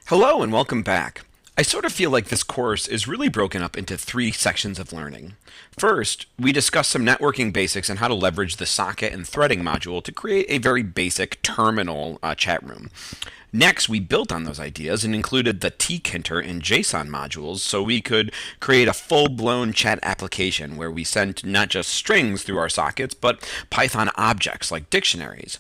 Hello and welcome back. I sort of feel like this course is really broken up into three sections of learning. First, we discuss some networking basics and how to leverage the socket and threading module to create a very basic terminal chat room. Next, we built on those ideas and included the tkinter and JSON modules so we could create a full-blown chat application where we sent not just strings through our sockets, but Python objects like dictionaries.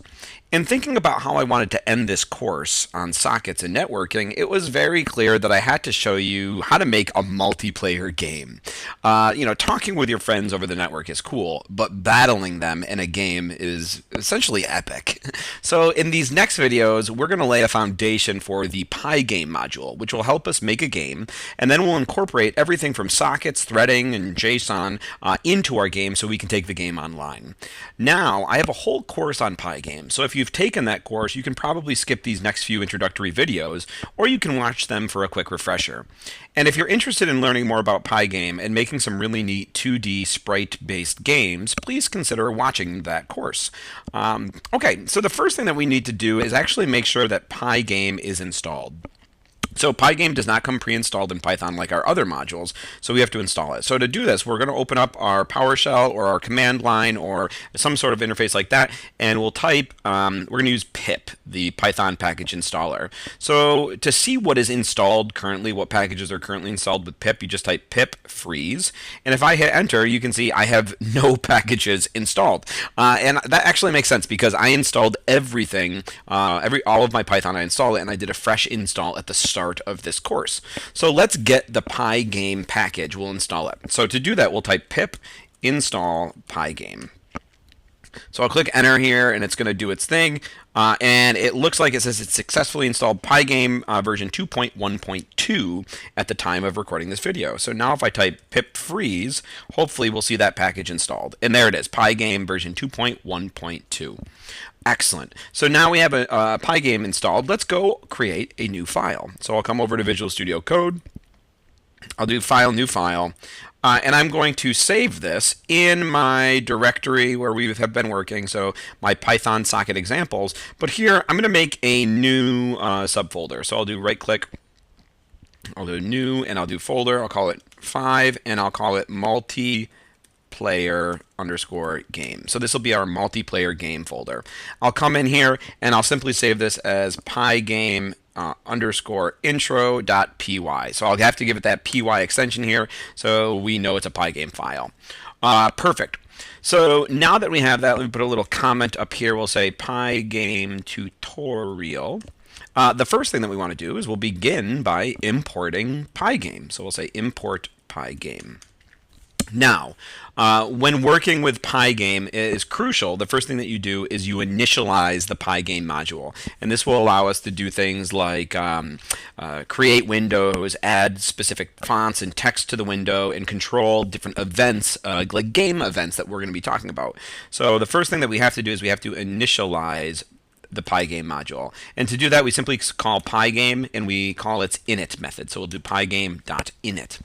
In thinking about how I wanted to end this course on sockets and networking, it was very clear that I had to show you how to make a multiplayer game. Talking with your friends over the network is cool, but battling them in a game is essentially epic. So in these next videos, we're going to lay a foundation for the Pygame module, which will help us make a game, and then we'll incorporate everything from sockets, threading, and JSON into our game so we can take the game online. Now, I have a whole course on Pygame, so if you've taken that course, you can probably skip these next few introductory videos, or you can watch them for a quick refresher. And if you're interested in learning more about Pygame and making some really neat 2D sprite-based games, please consider watching that course. Okay, so the first thing that we need to do is actually make sure that Pygame is installed. So Pygame does not come pre-installed in Python like our other modules, so we have to install it. So to do this, we're going to open up our PowerShell or our command line or some sort of interface like that, and we'll type, we're going to use pip, the Python package installer. So to see what is installed currently, what packages are currently installed with pip, you just type pip freeze, and if I hit enter, you can see I have no packages installed. And that actually makes sense because I installed everything, all of my Python, I installed it, and I did a fresh install at the start of this course. So let's get the Pygame package. We'll install it. So to do that, we'll type pip install Pygame. So I'll click enter here, and it's going to do its thing. And it looks like it says it successfully installed Pygame version 2.1.2 at the time of recording this video. So now if I type pip freeze, hopefully we'll see that package installed. And there it is, Pygame version 2.1.2. Excellent. So now we have a Pygame installed. Let's go create a new file. So I'll come over to Visual Studio Code. I'll do File, New File. And I'm going to save this in my directory where we have been working, so my Python socket examples. But here, I'm going to make a new subfolder. So I'll do right-click, I'll do new, and I'll do folder. I'll call it 5, and I'll call it multiplayer_game. So this will be our multiplayer game folder. I'll come in here, and I'll simply save this as Pygame underscore intro.py. So I'll have to give it that py extension here so we know it's a Pygame file. Perfect. So now that we have that, let me put a little comment up here. We'll say Pygame tutorial. The first thing that we want to do is we'll begin by importing Pygame. So we'll say import Pygame. Now, when working with Pygame, it is crucial. The first thing that you do is you initialize the Pygame module. And this will allow us to do things like create windows, add specific fonts and text to the window, and control different events, like game events that we're going to be talking about. So the first thing that we have to do is we have to initialize the Pygame module. And to do that, we simply call Pygame, and we call its init method. So we'll do pygame.init.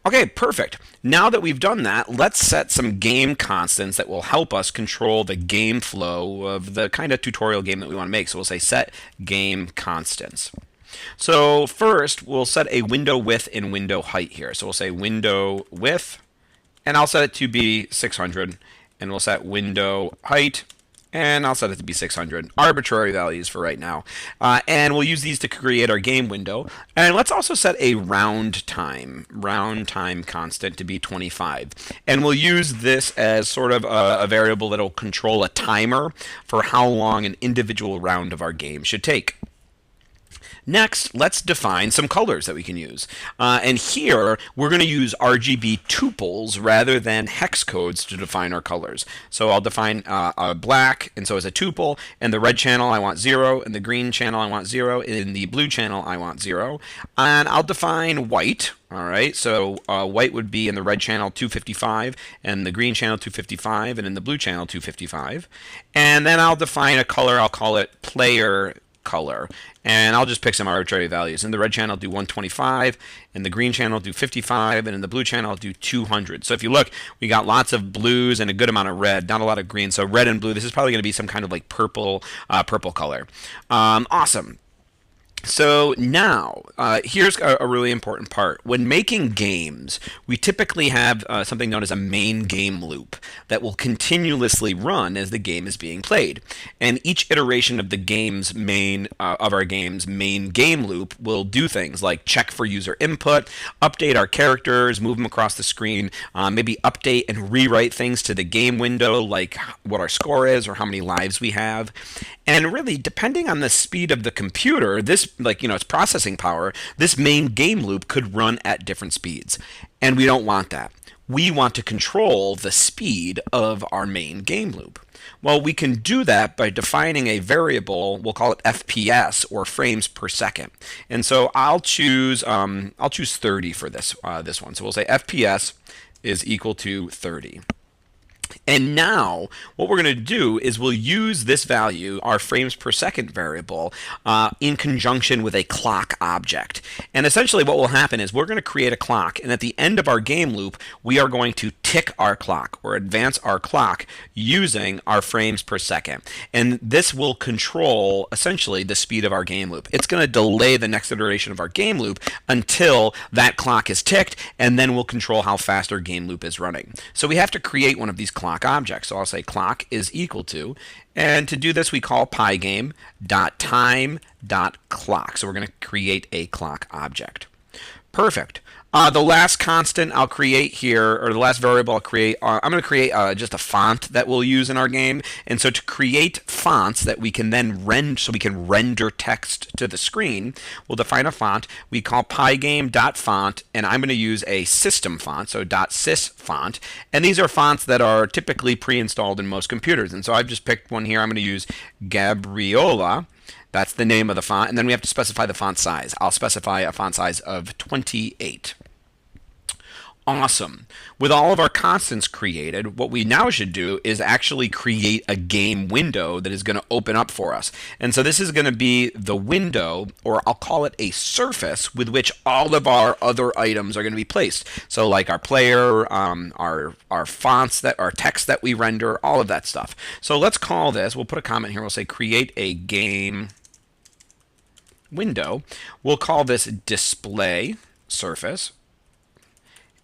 Okay, perfect. Now that we've done that, let's set some game constants that will help us control the game flow of the kind of tutorial game that we want to make. So we'll say set game constants. So first, we'll set a window width and window height here. So we'll say window width, and I'll set it to be 600, and we'll set window height, and I'll set it to be 600. Arbitrary values for right now. And we'll use these to create our game window. And let's also set a round time constant to be 25. And we'll use this as sort of a variable that will control a timer for how long an individual round of our game should take. Next, let's define some colors that we can use. And here, we're going to use RGB tuples rather than hex codes to define our colors. So I'll define black, and so as a tuple, and the red channel I want 0, and the green channel I want 0, and in the blue channel I want 0. And I'll define white. All right, so white would be in the red channel 255, and the green channel 255, and in the blue channel 255. And then I'll define a color, I'll call it player color. And I'll just pick some arbitrary values. In the red channel, I'll do 125. In the green channel, I'll do 55. And in the blue channel, I'll do 200. So if you look, we got lots of blues and a good amount of red, not a lot of green. So red and blue, this is probably going to be some kind of like purple color. Awesome. So now, here's a really important part. When making games, we typically have something known as a main game loop that will continuously run as the game is being played. And each iteration of the game's of our game's main game loop will do things like check for user input, update our characters, move them across the screen, maybe update and rewrite things to the game window, like what our score is or how many lives we have. And really, depending on the speed of the computer, its processing power, this main game loop could run at different speeds. And we don't want that. We want to control the speed of our main game loop. Well, we can do that by defining a variable. We'll call it FPS, or frames per second. And so I'll choose 30 for this one. So we'll say FPS is equal to 30. And now what we're going to do is we'll use this value, our frames per second variable, in conjunction with a clock object. And essentially what will happen is we're going to create a clock, and at the end of our game loop, we are going to tick our clock or advance our clock using our frames per second. And this will control essentially the speed of our game loop. It's going to delay the next iteration of our game loop until that clock is ticked, and then we'll control how fast our game loop is running. So we have to create one of these clock object. So I'll say clock is equal to, and to do this we call pygame.time.clock. So we're going to create a clock object. Perfect. The last constant I'll create here, or the last variable I'll create, I'm going to create just a font that we'll use in our game. And so to create fonts that we can then render, so we can render text to the screen, we'll define a font we call pygame.font, and I'm going to use a system font, so .sys font. And these are fonts that are typically pre-installed in most computers. And so I've just picked one here. I'm going to use Gabriola. That's the name of the font. And then we have to specify the font size. I'll specify a font size of 28. Awesome. With all of our constants created, what we now should do is actually create a game window that is going to open up for us. And so this is going to be the window, or I'll call it a surface, with which all of our other items are going to be placed. So like our player, our fonts, our text that we render, all of that stuff. So let's call this, we'll put a comment here, we'll say create a game window. We'll call this display surface.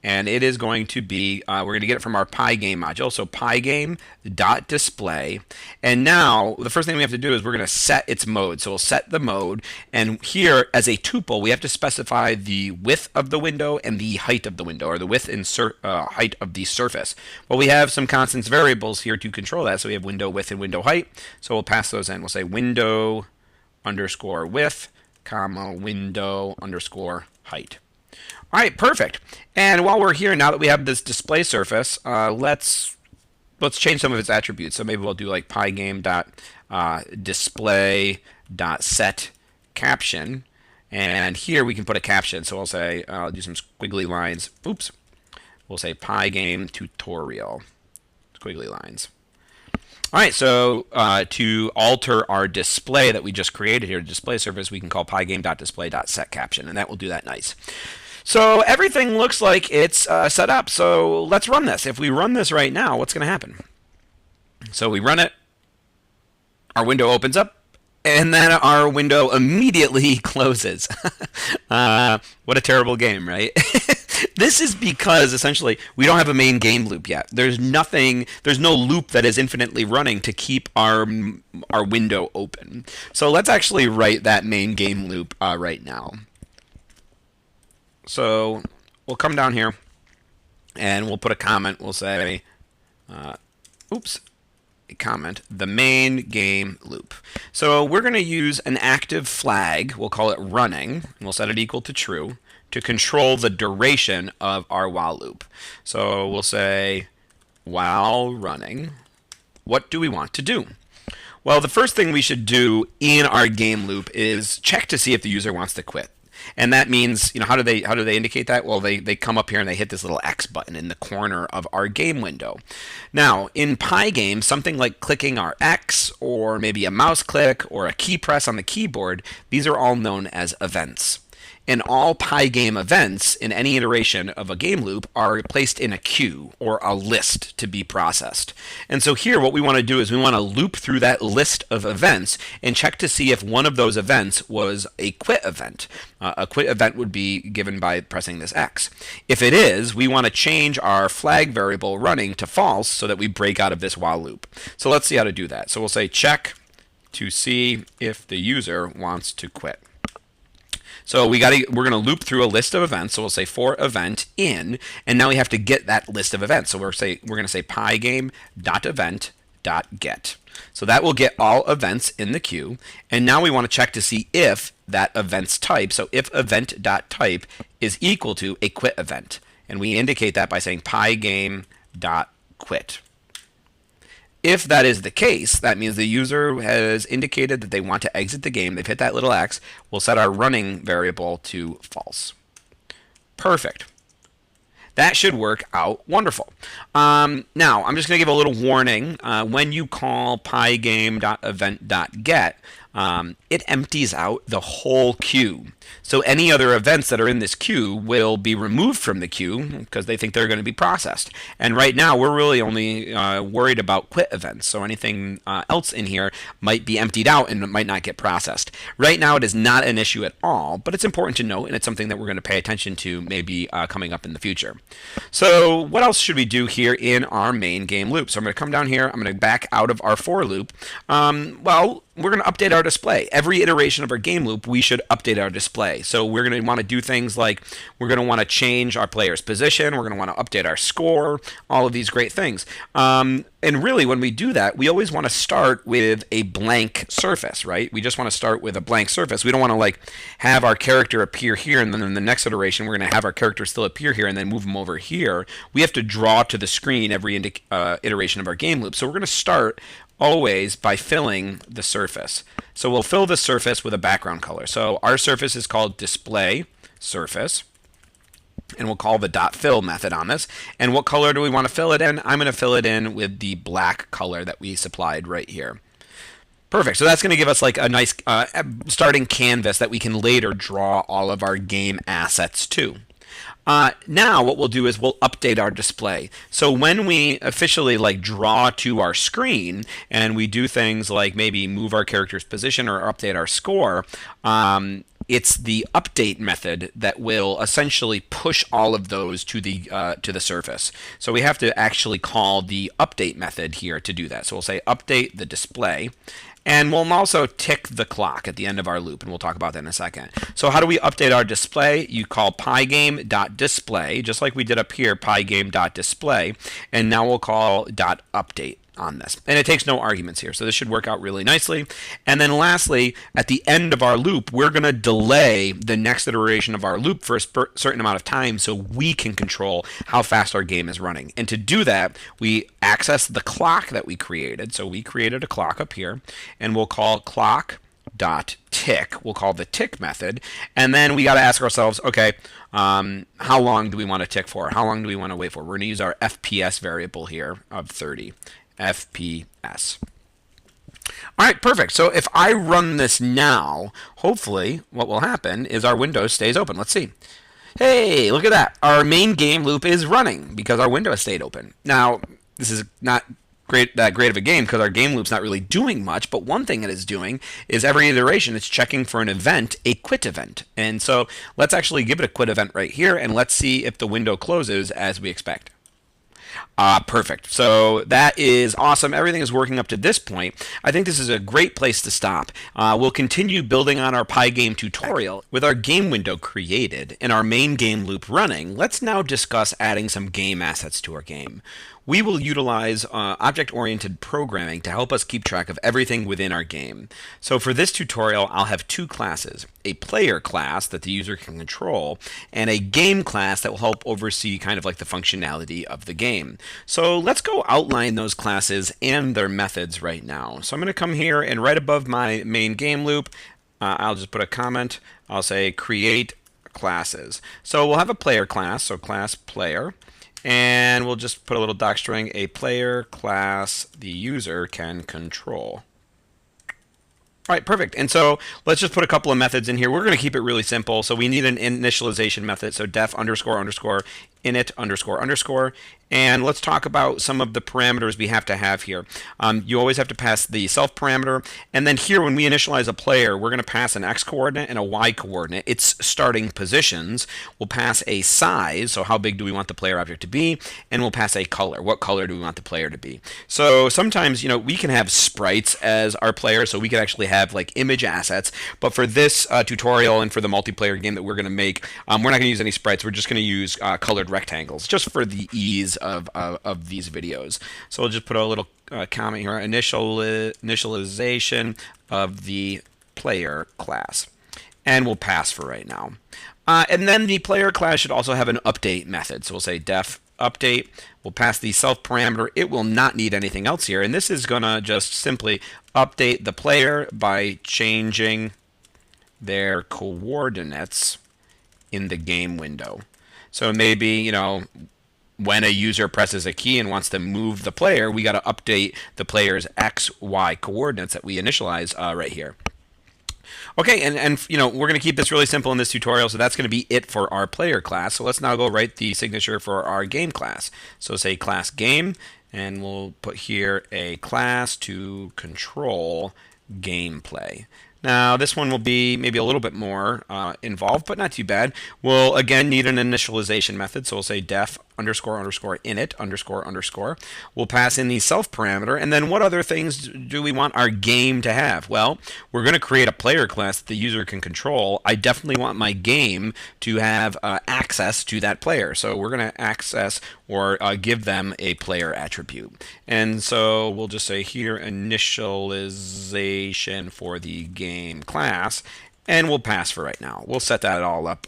And it is going to be, we're going to get it from our Pygame module. So pygame.display. And now the first thing we have to do is we're going to set its mode. So we'll set the mode. And here, as a tuple, we have to specify the width of the window and the height of the window, or the width and height of the surface. Well, we have some constants variables here to control that. So we have window width and window height. So we'll pass those in. We'll say window underscore width, comma, window underscore height. All right, perfect. And while we're here, now that we have this display surface, let's change some of its attributes. So maybe we'll do like pygame.display.set caption. And here we can put a caption. So I'll say, I'll do some squiggly lines. Oops. We'll say Pygame tutorial. Squiggly lines. All right, so to alter our display that we just created here, display surface, we can call pygame.display.set caption, and that will do that nice. So everything looks like it's set up. So let's run this. If we run this right now, what's going to happen? So we run it. Our window opens up. And then our window immediately closes. What a terrible game, right? This is because essentially we don't have a main game loop yet. There's no loop that is infinitely running to keep our window open. So let's actually write that main game loop right now. So we'll come down here and we'll put a comment. We'll say, comment, the main game loop. So we're going to use an active flag, we'll call it running, and we'll set it equal to true, to control the duration of our while loop. So we'll say, while running, what do we want to do? Well, the first thing we should do in our game loop is check to see if the user wants to quit. And that means, how do they indicate that? Well, they come up here and they hit this little X button in the corner of our game window. Now, in Pygame, something like clicking our X, or maybe a mouse click, or a key press on the keyboard, these are all known as events. And all Pygame events in any iteration of a game loop are placed in a queue or a list to be processed. And so here what we want to do is we want to loop through that list of events and check to see if one of those events was a quit event. A quit event would be given by pressing this X. If it is, we want to change our flag variable running to false so that we break out of this while loop. So let's see how to do that. So we'll say check to see if the user wants to quit. So we're going to loop through a list of events. So we'll say for event in, and now we have to get that list of events. So we're going to say pygame.event.get. So that will get all events in the queue. And now we want to check to see if that event's type, so if event.type is equal to a quit event. And we indicate that by saying pygame.quit. If that is the case, that means the user has indicated that they want to exit the game. They've hit that little X. We'll set our running variable to false. Perfect. That should work out wonderful. Now, I'm just going to give a little warning. When you call pygame.event.get, it empties out the whole queue. So any other events that are in this queue will be removed from the queue because they think they're going to be processed. And right now, we're really only worried about quit events. So anything else in here might be emptied out and it might not get processed. Right now, it is not an issue at all, but it's important to note, and it's something that we're going to pay attention to maybe coming up in the future. So what else should we do here in our main game loop? So I'm going to come down here. I'm going to back out of our for loop. Well, we're going to update our display. Every iteration of our game loop, we should update our display. So we're going to want to do things like we're going to want to change our player's position. We're going to want to update our score, all of these great things. And really, when we do that, we always want to start with a blank surface, right? We just want to start with a blank surface. We don't want to like have our character appear here, and then in the next iteration, we're going to have our character still appear here and then move them over here. We have to draw to the screen every iteration of our game loop. So we're going to start always by filling the surface. So we'll fill the surface with a background color. So our surface is called display surface, and we'll call the .fill method on this. And what color do we want to fill it in? I'm going to fill it in with the black color that we supplied right here. Perfect. So that's going to give us like a nice starting canvas that we can later draw all of our game assets to. Now what we'll do is we'll update our display. So when we officially like draw to our screen and we do things like maybe move our character's position or update our score, it's the update method that will essentially push all of those to the surface. So we have to actually call the update method here to do that. So we'll say update the display. And we'll also tick the clock at the end of our loop, and we'll talk about that in a second. So how do we update our display? You call pygame.display, just like we did up here, pygame.display, and now we'll call .update on this. And it takes no arguments here, so this should work out really nicely. And then lastly, at the end of our loop, we're going to delay the next iteration of our loop for a certain amount of time so we can control how fast our game is running. And to do that, we access the clock that we created. So we created a clock up here, and we'll call clock.tick. We'll call the tick method. And then we got to ask ourselves, okay, how long do we want to tick for? How long do we want to wait for? We're going to use our FPS variable here of 30. FPS. All right, perfect. So if I run this now, hopefully what will happen is our window stays open. Let's see. Hey, look at that. Our main game loop is running because our window stayed open. Now, this is not that great of a game because our game loop's not really doing much, but one thing it is doing is every iteration it's checking for an event, a quit event. And so let's actually give it a quit event right here, and let's see if the window closes as we expect. Perfect. So that is awesome. Everything is working up to this point. I think this is a great place to stop. We'll continue building on our Pygame tutorial. With our game window created and our main game loop running, let's now discuss adding some game assets to our game. We will utilize object-oriented programming to help us keep track of everything within our game. So for this tutorial, I'll have two classes, a player class that the user can control, and a game class that will help oversee kind of like the functionality of the game. So let's go outline those classes and their methods right now. So I'm going to come here and right above my main game loop, I'll just put a comment. I'll say create classes. So we'll have a player class, so class player. And we'll just put a little docstring, a player class the user can control. All right, perfect. And so let's just put a couple of methods in here. We're going to keep it really simple. So we need an initialization method. So def underscore underscore init underscore underscore. And let's talk about some of the parameters we have to have here. You always have to pass the self parameter. And then here, when we initialize a player, we're going to pass an x coordinate and a y coordinate. Its starting positions. We'll pass a size. So how big do we want the player object to be? And we'll pass a color. What color do we want the player to be? So sometimes, we can have sprites as our player. So we could actually have like image assets. But for this tutorial and for the multiplayer game that we're going to make, we're not going to use any sprites. We're just going to use colored rectangles just for the ease of these videos. So we'll just put a little comment here, initialization of the player class. And we'll pass for right now. And then the player class should also have an update method. So we'll say def update. We'll pass the self parameter. It will not need anything else here. And this is going to just simply update the player by changing their coordinates in the game window. So maybe, when a user presses a key and wants to move the player, we got to update the player's x, y coordinates that we initialize right here. Okay, and we're going to keep this really simple in this tutorial, so that's going to be it for our player class. So let's now go write the signature for our game class. So say class game, and we'll put here a class to control gameplay. Now, this one will be maybe a little bit more involved, but not too bad. We'll, again, need an initialization method, so we'll say def underscore underscore init underscore underscore. We'll pass in the self parameter, and then what other things do we want our game to have? Well, we're going to create a player class that the user can control. I definitely want my game to have access to that player, so we're going to access or give them a player attribute. And so we'll just say here initialization for the game class, and we'll pass for right now. We'll set that all up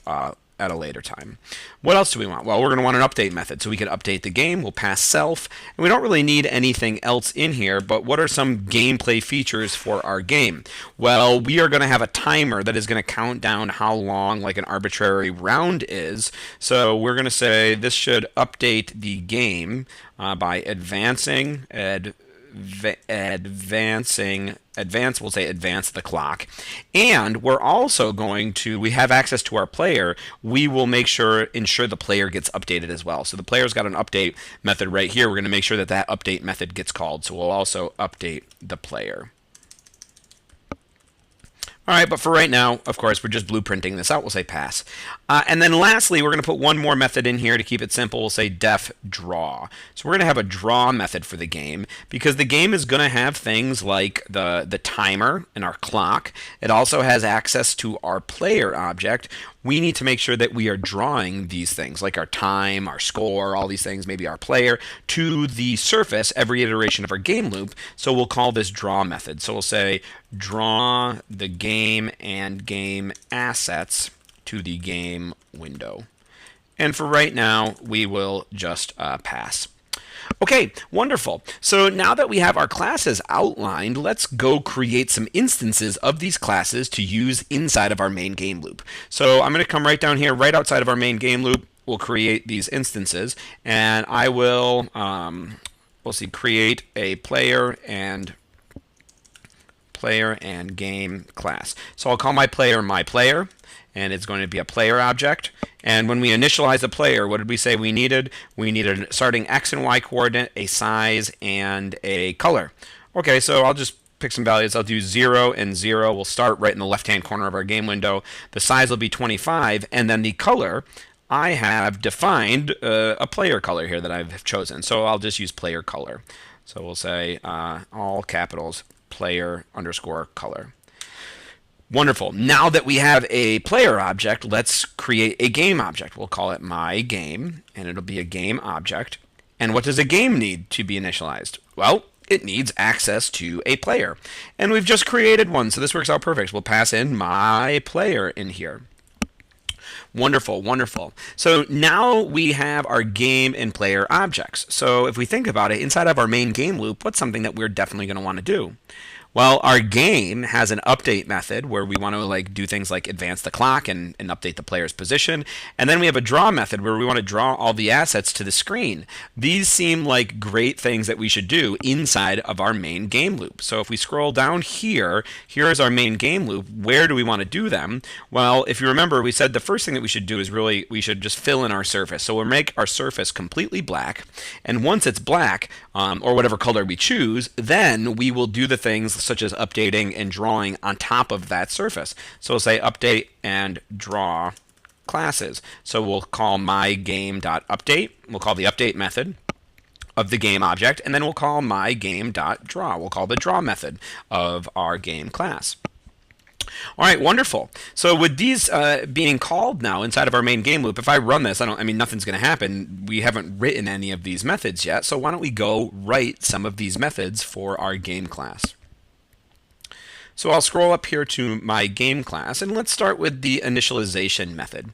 at a later time. What else do we want? Well, we're going to want an update method, so we can update the game. We'll pass self, and we don't really need anything else in here, but what are some gameplay features for our game? Well, we are going to have a timer that is going to count down how long like an arbitrary round is. So we're going to say this should update the game by advancing we'll say advance the clock. And we're also going to, we have access to our player, we will ensure the player gets updated as well. So the player's got an update method right here. We're going to make sure that that update method gets called. So we'll also update the player. All right, but for right now, of course, we're just blueprinting this out. We'll say pass. And then lastly, we're going to put one more method in here to keep it simple. We'll say def draw. So we're going to have a draw method for the game because the game is going to have things like the timer and our clock. It also has access to our player object. We need to make sure that we are drawing these things like our time, our score, all these things, maybe our player, to the surface every iteration of our game loop. So we'll call this draw method. So we'll say draw the game and game assets to the game window. And for right now, we will just pass. Okay, wonderful. So now that we have our classes outlined, let's go create some instances of these classes to use inside of our main game loop. So I'm going to come right down here, right outside of our main game loop. We'll create these instances, and I will, we'll see, create a player and game class. So I'll call my player, and it's going to be a player object. And when we initialize a player, what did we say we needed? We needed a starting x and y coordinate, a size, and a color. Okay, so I'll just pick some values. I'll do 0 and 0. We'll start right in the left-hand corner of our game window. The size will be 25, and then the color, I have defined a player color here that I've chosen. So I'll just use player color. So we'll say all capitals player underscore color. Wonderful. Now that we have a player object, let's create a game object. We'll call it my game, and it'll be a game object. And what does a game need to be initialized? Well, it needs access to a player. And we've just created one, so this works out perfect. We'll pass in my player in here. Wonderful, wonderful. So now we have our game and player objects. So if we think about it, inside of our main game loop, what's something that we're definitely going to want to do? Well, our game has an update method where we want to like do things like advance the clock and update the player's position. And then we have a draw method where we want to draw all the assets to the screen. These seem like great things that we should do inside of our main game loop. So if we scroll down here, here is our main game loop. Where do we want to do them? Well, if you remember, we said the first thing that we should do is really we should just fill in our surface. So we'll make our surface completely black. And once it's black, or whatever color we choose, then we will do the things such as updating and drawing on top of that surface. So we'll say update and draw classes. So we'll call mygame.update. We'll call the update method of the game object, and then we'll call mygame.draw. We'll call the draw method of our game class. All right, wonderful. So with these being called now inside of our main game loop, if I run this, I mean, nothing's going to happen. We haven't written any of these methods yet, so why don't we go write some of these methods for our game class. So I'll scroll up here to my game class, and let's start with the initialization method.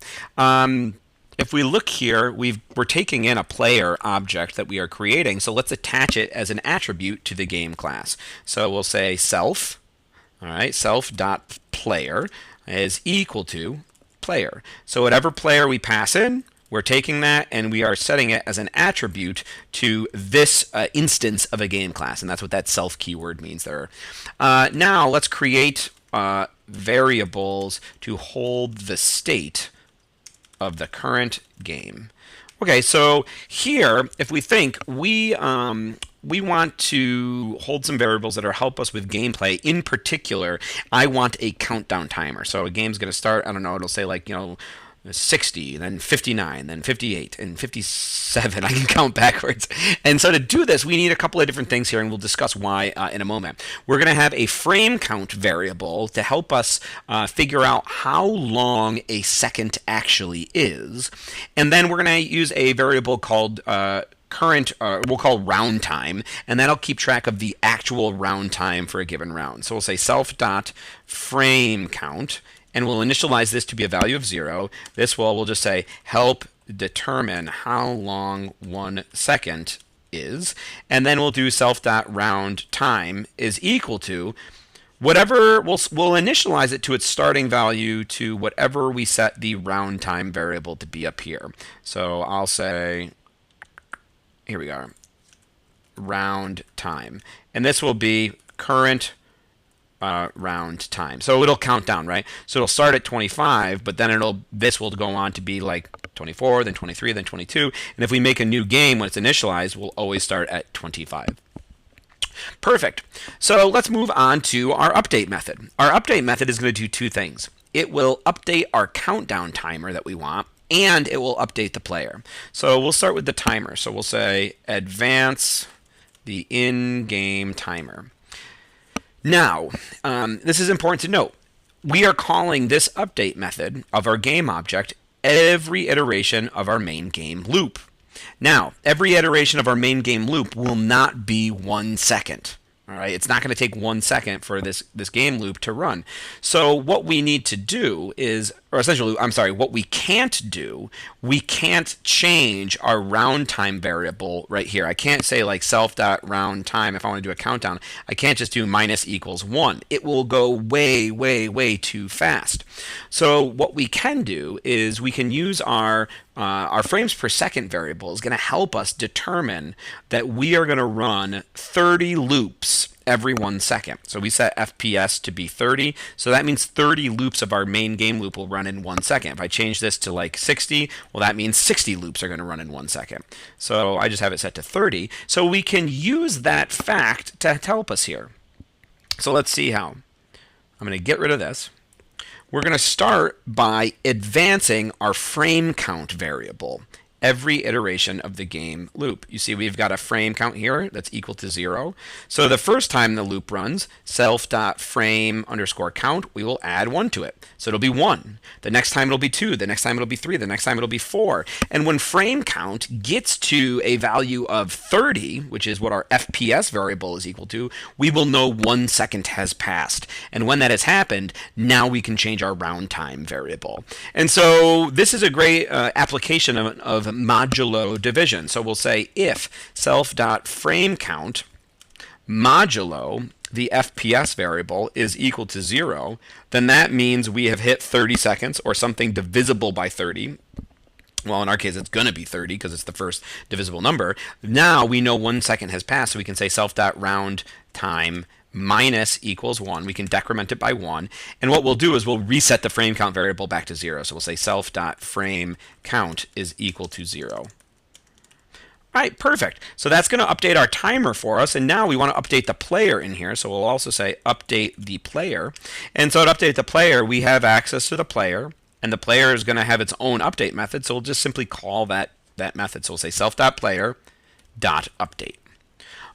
If we look here, we're taking in a player object that we are creating, so let's attach it as an attribute to the game class. So we'll say self. All right, self.player is equal to player. So whatever player we pass in, we're taking that and we are setting it as an attribute to this instance of a game class, and that's what that self keyword means there. Now let's create variables to hold the state of the current game. Okay, so here, if we think we want to hold some variables that are help us with gameplay. In particular, I want a countdown timer. So a game's going to start, I don't know, it'll say like, 60, then 59, then 58, and 57. I can count backwards. And so to do this, we need a couple of different things here, and we'll discuss why in a moment. We're going to have a frame count variable to help us figure out how long a second actually is. And then we're going to use a variable called we'll call round time, and that'll keep track of the actual round time for a given round. So we'll say self.frame count, and we'll initialize this to be a value of 0. We'll just say help determine how long 1 second is, and then we'll do self.round time is equal to whatever, we'll initialize it to its starting value to whatever we set the round time variable to be up here. So I'll say, here we go, round time. And this will be current round time. So it'll count down, right? So it'll start at 25, but then this will go on to be like 24, then 23, then 22. And if we make a new game when it's initialized, we'll always start at 25. Perfect. So let's move on to our update method. Our update method is going to do two things. It will update our countdown timer that we want, and it will update the player. So we'll start with the timer. So we'll say advance the in-game timer. Now, this is important to note. We are calling this update method of our game object every iteration of our main game loop. Now, every iteration of our main game loop will not be 1 second. All right, it's not going to take 1 second for this game loop to run. So what we need to do is, or essentially, what we can't do, we can't change our round time variable right here. I can't say like self.round time if I want to do a countdown. I can't just do minus equals 1. It will go way, way, way too fast. So what we can do is we can use our frames per second variable is going to help us determine that we are going to run 30 loops every 1 second. So we set FPS to be 30. So that means 30 loops of our main game loop will run in 1 second. If I change this to like 60, well, that means 60 loops are going to run in 1 second. So I just have it set to 30. So we can use that fact to help us here. So let's see how. I'm going to get rid of this. We're going to start by advancing our frame count variable every iteration of the game loop. You see we've got a frame count here that's equal to 0. So the first time the loop runs, self.frame_count, we will add 1 to it. So it'll be 1. The next time it'll be 2. The next time it'll be 3. The next time it'll be 4. And when frame count gets to a value of 30, which is what our FPS variable is equal to, we will know 1 second has passed. And when that has happened, now we can change our round time variable. And so this is a great application of modulo division. So we'll say if self.frame count modulo the FPS variable is equal to 0, then that means we have hit 30 seconds or something divisible by 30. Well, in our case, it's going to be 30 because it's the first divisible number. Now we know 1 second has passed, so we can say self.round time minus equals 1. We can decrement it by 1. And what we'll do is we'll reset the frame count variable back to 0. So we'll say self.frame count is equal to 0. All right, perfect. So that's going to update our timer for us. And now we want to update the player in here. So we'll also say update the player. And so to update the player, we have access to the player. And the player is going to have its own update method. So we'll just simply call that method. So we'll say self.player.update.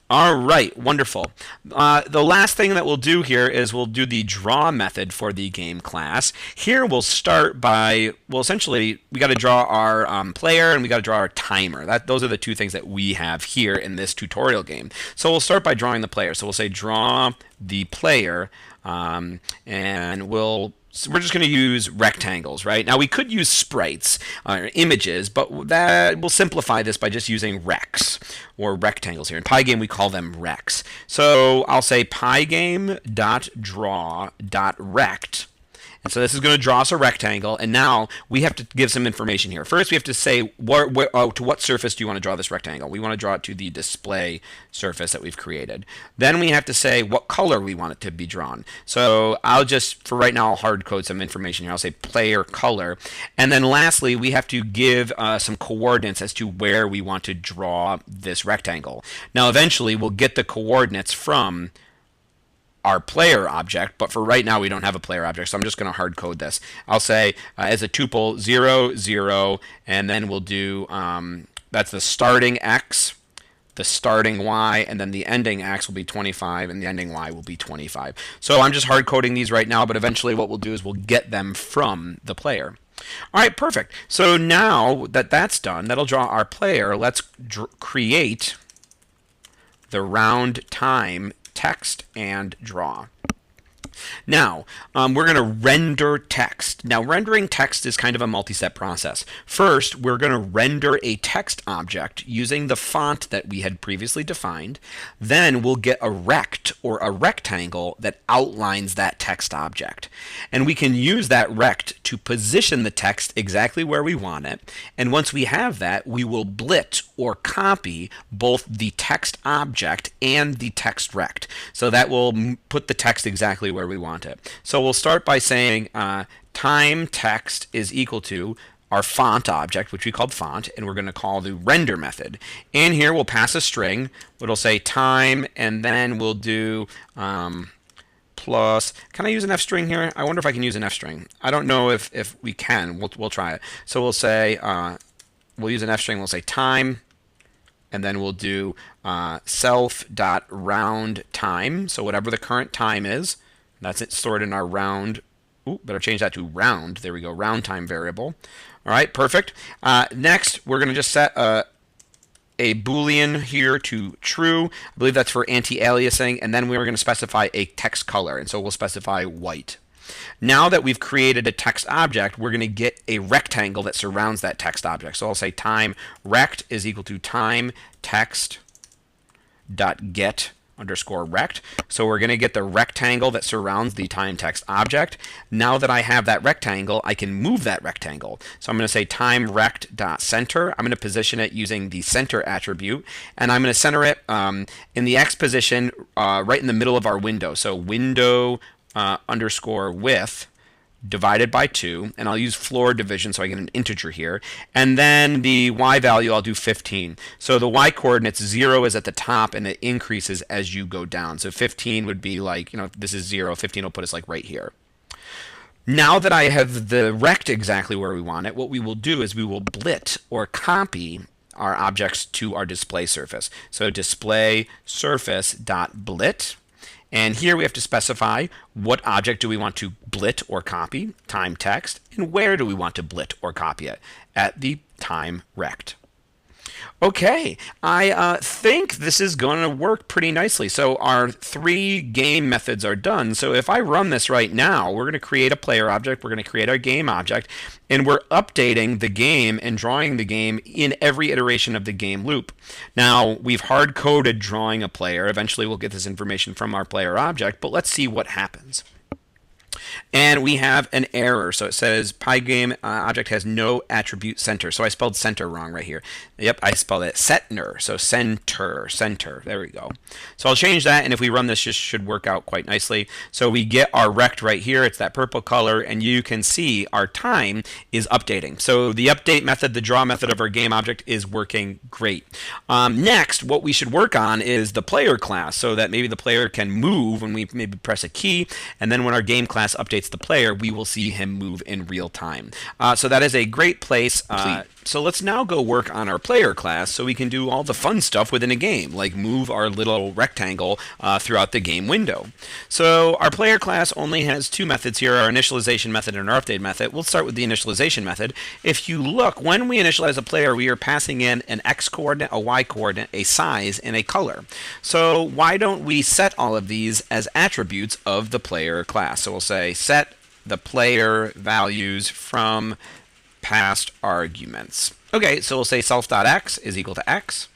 All right, wonderful. The last thing that we'll do here is we'll do the draw method for the game class. Here we'll start by, well, essentially, we got to draw our player and we got to draw our timer. Those are the two things that we have here in this tutorial game. So we'll start by drawing the player. So we'll say draw the player, and we're just going to use rectangles, right? Now we could use sprites or images, but we'll simplify this by just using recs or rectangles here. In Pygame we call them recs. So I'll say pygame.draw.rect. And so this is going to draw us a rectangle, and now we have to give some information here. First, we have to say to what surface do you want to draw this rectangle? We want to draw it to the display surface that we've created. Then we have to say what color we want it to be drawn. So I'll just, for right now, I'll hard code some information here. I'll say player color. And then lastly, we have to give some coordinates as to where we want to draw this rectangle. Now, eventually, we'll get the coordinates from our player object, but for right now we don't have a player object, so I'm just going to hard code this. I'll say as a tuple 0, 0, and then we'll do, that's the starting x, the starting y, and then the ending x will be 25, and the ending y will be 25. So I'm just hard coding these right now, but eventually what we'll do is we'll get them from the player. All right, perfect. So now that that's done, that'll draw our player. Let's create the round time text and draw. Now, we're going to render text. Now, rendering text is kind of a multi-step process. First, we're going to render a text object using the font that we had previously defined. Then we'll get a rect or a rectangle that outlines that text object. And we can use that rect to position the text exactly where we want it. And once we have that, we will blit or copy both the text object and the text rect. So that will put the text exactly where we want it. So we'll start by saying time text is equal to our font object, which we called font, and we're going to call the render method. And here we'll pass a string. It'll say time, and then we'll do plus. Can I use an f string here? I wonder if I can use an f string. I don't know if we can. We'll try it. So we'll say we'll use an f string. We'll say time, and then we'll do self.round time. So whatever the current time is, that's it stored in our round. Ooh, better change that to round. There we go, round time variable. All right, perfect. Next, we're going to just set a Boolean here to true. I believe that's for anti-aliasing. And then we're going to specify a text color. And so we'll specify white. Now that we've created a text object, we're going to get a rectangle that surrounds that text object. So I'll say time rect is equal to time text dot get underscore rect. So we're going to get the rectangle that surrounds the time text object. Now that I have that rectangle, I can move that rectangle. So I'm going to say time rect dot center. I'm going to position it using the center attribute, and I'm going to center it in the X position right in the middle of our window. So window underscore width divided by 2, and I'll use floor division so I get an integer here. And then the y value, I'll do 15. So the y coordinates, 0 is at the top, and it increases as you go down. So 15 would be like, this is 0. 15 will put us like right here. Now that I have the rect exactly where we want it, what we will do is we will blit or copy our objects to our display surface. So display surface dot blit. And here we have to specify what object do we want to blit or copy, time text, and where do we want to blit or copy it, at the time rect. Okay, I think this is going to work pretty nicely. So our three game methods are done. So if I run this right now, we're going to create a player object, we're going to create our game object, and we're updating the game and drawing the game in every iteration of the game loop. Now, we've hard coded drawing a player. Eventually, we'll get this information from our player object, but let's see what happens. And we have an error. So it says Pygame object has no attribute center. So I spelled center wrong right here. Yep, I spelled it setner. So center. There we go. So I'll change that, and if we run this, this should work out quite nicely. So we get our rect right here. It's that purple color, and you can see our time is updating. So the update method, the draw method of our game object is working great. Next, what we should work on is the player class, so that maybe the player can move when we maybe press a key, and then when our game class updates the player, we will see him move in real time. So that is a great place. So let's now go work on our player class so we can do all the fun stuff within a game, like move our little rectangle throughout the game window. So our player class only has two methods here, our initialization method and our update method. We'll start with the initialization method. If you look, when we initialize a player, we are passing in an x coordinate, a y coordinate, a size, and a color. So why don't we set all of these as attributes of the player class? So we'll say set the player values from past arguments. Okay, so we'll say self.x is equal to x,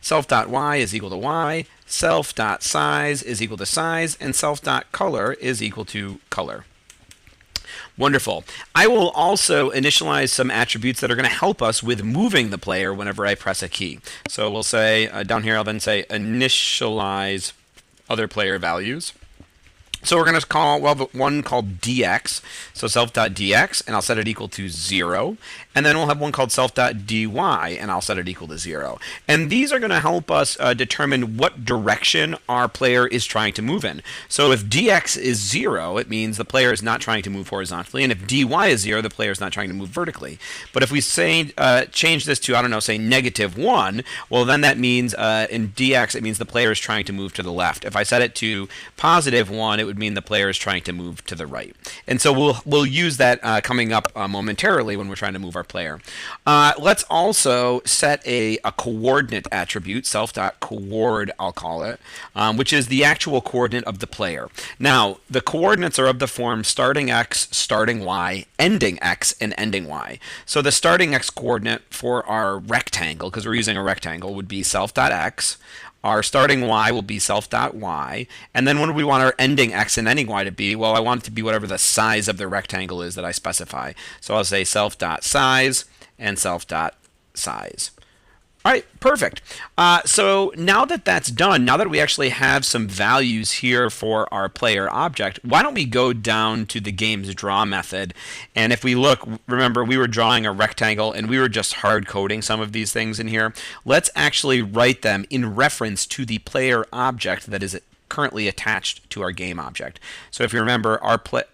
self.y is equal to y, self.size is equal to size, and self.color is equal to color. Wonderful. I will also initialize some attributes that are going to help us with moving the player whenever I press a key. So we'll say, down here I'll then say initialize other player values. So we're going to call, well, the one called dx, so self.dx, and I'll set it equal to 0. And then we'll have one called self.dy, and I'll set it equal to 0. And these are going to help us determine what direction our player is trying to move in. So if dx is 0, it means the player is not trying to move horizontally, and if dy is 0, the player is not trying to move vertically. But if we say change this to, I don't know, say -1, well, then that means in dx, it means the player is trying to move to the left. If I set it to +1, it would mean the player is trying to move to the right. And so we'll use that coming up momentarily when we're trying to move our player. Let's also set a coordinate attribute, self.coord, I'll call it, which is the actual coordinate of the player. Now, the coordinates are of the form starting x, starting y, ending x, and ending y. So the starting x coordinate for our rectangle, because we're using a rectangle, would be self.x. Our starting y will be self.y. And then what do we want our ending x and ending y to be? Well, I want it to be whatever the size of the rectangle is that I specify. So I'll say self.size and self.size. All right, perfect. So now that that's done, now that we actually have some values here for our player object, why don't we go down to the game's draw method? And if we look, remember we were drawing a rectangle and we were just hard coding some of these things in here. Let's actually write them in reference to the player object that is currently attached to our game object. So if you remember,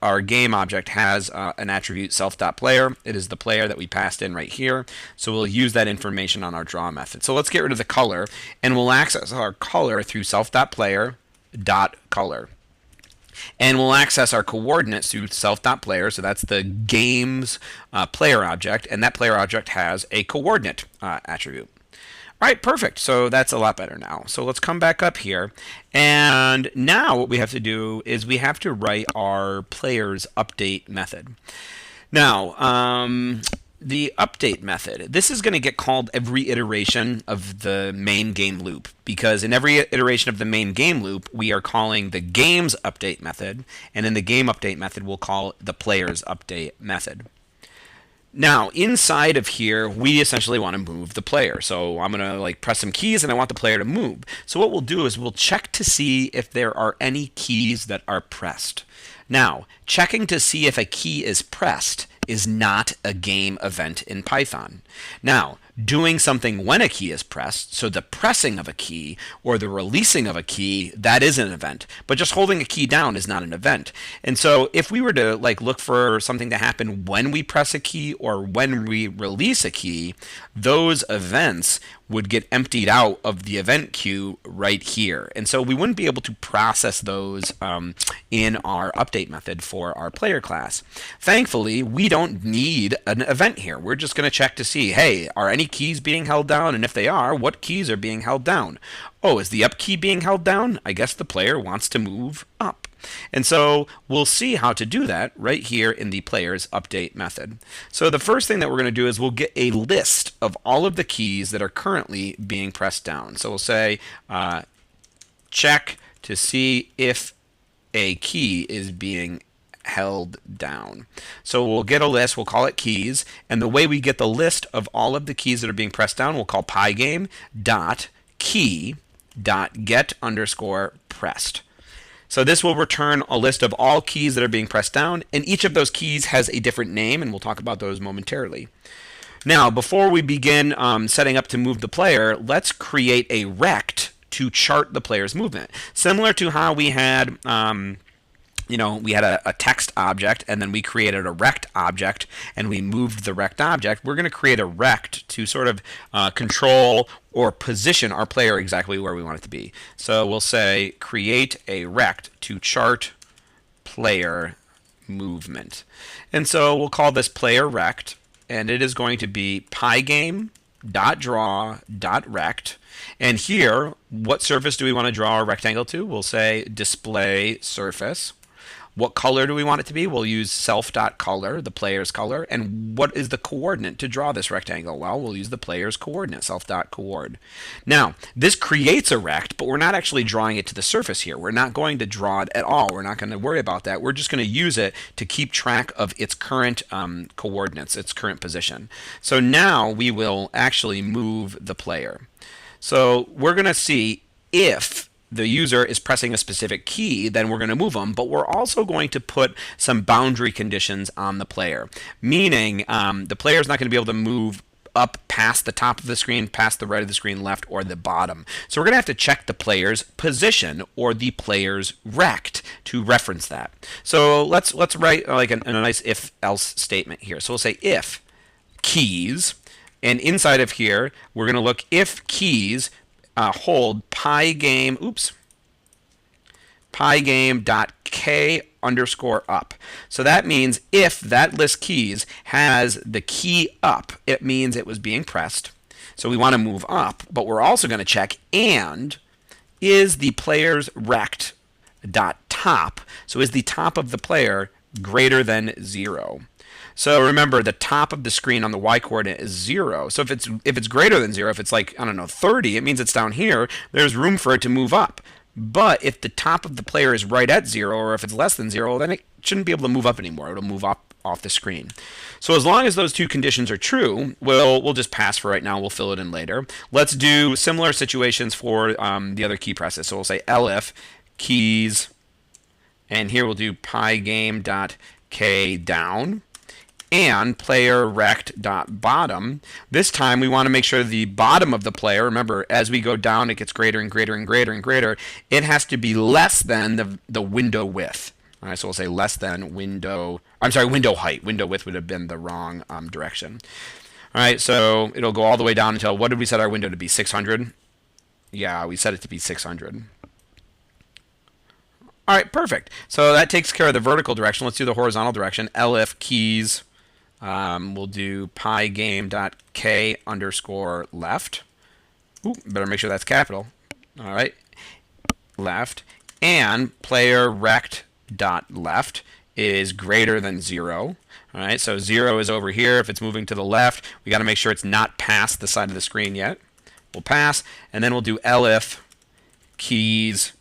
our game object has an attribute self.player. It is the player that we passed in right here. So we'll use that information on our draw method. So let's get rid of the color, and we'll access our color through self.player.color. And we'll access our coordinates through self.player, so that's the game's player object, and that player object has a coordinate attribute. All right, perfect. So that's a lot better now. So let's come back up here. And now what we have to do is we have to write our player's update method. Now, the update method, this is going to get called every iteration of the main game loop, because in every iteration of the main game loop, we are calling the game's update method, and in the game update method, we'll call the player's update method. Now, inside of here, we essentially want to move the player. So I'm going to press some keys and I want the player to move. So what we'll do is we'll check to see if there are any keys that are pressed. Now, checking to see if a key is pressed is not a game event in Python. Now, doing something when a key is pressed, so the pressing of a key or the releasing of a key, that is an event. But just holding a key down is not an event. And so if we were to look for something to happen when we press a key or when we release a key, those events would get emptied out of the event queue right here. And so we wouldn't be able to process those in our update method for our player class. Thankfully, we don't need an event here. We're just going to check to see, hey, are any any keys being held down? And if they are, what keys are being held down? Oh, is the up key being held down? I guess the player wants to move up. And so we'll see how to do that right here in the player's update method. So the first thing that we're going to do is we'll get a list of all of the keys that are currently being pressed down. So we'll say check to see if a key is being held down. So we'll get a list, we'll call it keys, and the way we get the list of all of the keys that are being pressed down, we'll call Pygame dot key dot get underscore pressed. So this will return a list of all keys that are being pressed down, and each of those keys has a different name, and we'll talk about those momentarily. Now, before we begin setting up to move the player, let's create a rect to chart the player's movement. Similar to how we had we had a text object, and then we created a rect object, and we moved the rect object. We're going to create a rect to sort of control or position our player exactly where we want it to be. So we'll say create a rect to chart player movement. And so we'll call this player rect, and it is going to be pygame.draw.rect. And here, what surface do we want to draw our rectangle to? We'll say display surface. What color do we want it to be? We'll use self.color, the player's color. And what is the coordinate to draw this rectangle? Well, we'll use the player's coordinate, self.coord. Now, this creates a rect, but we're not actually drawing it to the surface here. We're not going to draw it at all. We're not going to worry about that. We're just going to use it to keep track of its current coordinates, its current position. So now we will actually move the player. So we're going to see if the user is pressing a specific key, then we're going to move them, but we're also going to put some boundary conditions on the player, meaning the player is not going to be able to move up past the top of the screen, past the right of the screen, left, or the bottom. So we're going to have to check the player's position or the player's rect to reference that. So let's write like a nice if-else statement here. So we'll say if keys, and inside of here, we're going to look if keys hold pygame.k underscore up. So that means if that list keys has the key up, it means it was being pressed. So we want to move up, but we're also going to check and is the player's rect dot top. So is the top of the player greater than 0? So remember, the top of the screen on the y-coordinate is 0. So if it's greater than 0, if it's like, I don't know, 30, it means it's down here. There's room for it to move up. But if the top of the player is right at 0, or if it's less than 0, then it shouldn't be able to move up anymore. It'll move up off the screen. So as long as those two conditions are true, we'll just pass for right now. We'll fill it in later. Let's do similar situations for the other key presses. So we'll say elif keys, and here we'll do pygame.k down. And player rect.bottom. This time we want to make sure the bottom of the player, remember, as we go down, it gets greater and greater and greater and greater. It has to be less than the window width. All right, so we'll say less than window height. Window width would have been the wrong direction. All right, so it'll go all the way down until, what did we set our window to be, 600? Yeah, we set it to be 600. All right, perfect. So that takes care of the vertical direction. Let's do the horizontal direction. elif keys. We'll do pygame.k underscore left. Ooh, better make sure that's capital. All right, left. And player rect.left is greater than 0. All right, so 0 is over here. If it's moving to the left, we got to make sure it's not past the side of the screen yet. We'll pass, and then we'll do elif keys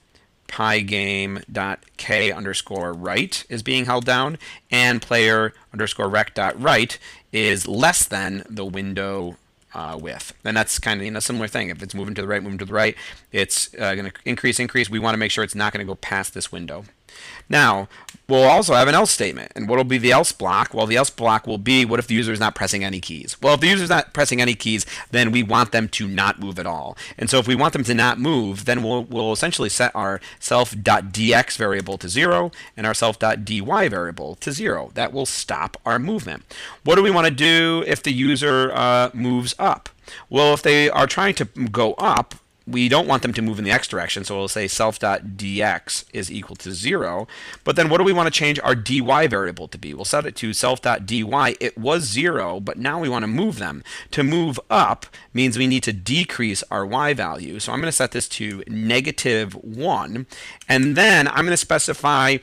pygame.k underscore right is being held down, and player underscore rect.right is less than the window width. And that's kind of a similar thing. If it's moving to the right, it's going to increase. We want to make sure it's not going to go past this window. Now, we'll also have an else statement. And what will be the else block? Well, the else block will be, what if the user is not pressing any keys? Well, if the user is not pressing any keys, then we want them to not move at all. And so if we want them to not move, then we'll essentially set our self.dx variable to 0 and our self.dy variable to 0. That will stop our movement. What do we want to do if the user moves up? Well, if they are trying to go up, we don't want them to move in the x direction, so we'll say self.dx is equal to 0. But then what do we want to change our dy variable to be? We'll set it to self.dy. It was 0, but now we want to move them. To move up means we need to decrease our y value. So I'm going to set this to -1, and then I'm going to specify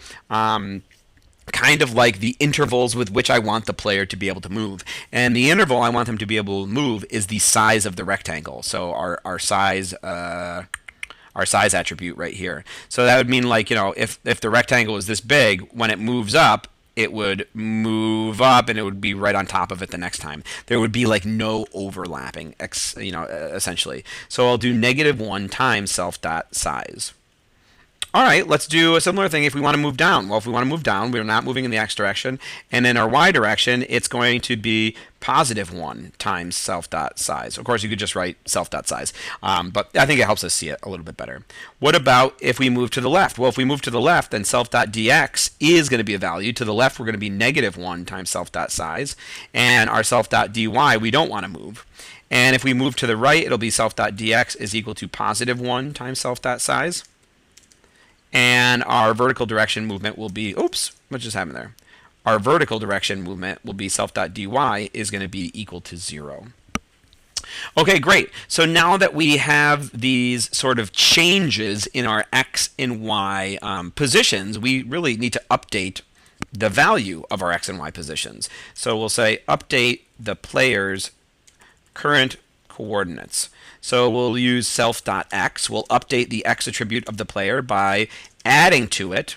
kind of like the intervals with which I want the player to be able to move. And the interval I want them to be able to move is the size of the rectangle. So our size attribute right here. So that would mean, like, if the rectangle is this big, when it moves up, it would move up and it would be right on top of it the next time. There would be like no overlapping, essentially. So I'll do -1 times self.size. All right, let's do a similar thing if we want to move down. Well, if we want to move down, we're not moving in the x direction. And in our y direction, it's going to be +1 times self.size. Of course, you could just write self.size, but I think it helps us see it a little bit better. What about if we move to the left? Well, if we move to the left, then self.dx is going to be a value. To the left, we're going to be -1 times self.size. And our self.dy, we don't want to move. And if we move to the right, it'll be self.dx is equal to +1 times self.size. And our vertical direction movement will be, oops, what just happened there? Our vertical direction movement will be self.dy is going to be equal to 0. Okay, great. So now that we have these sort of changes in our x and y positions, we really need to update the value of our x and y positions. So we'll say update the player's current coordinates. So we'll use self.x. We'll update the x attribute of the player by adding to it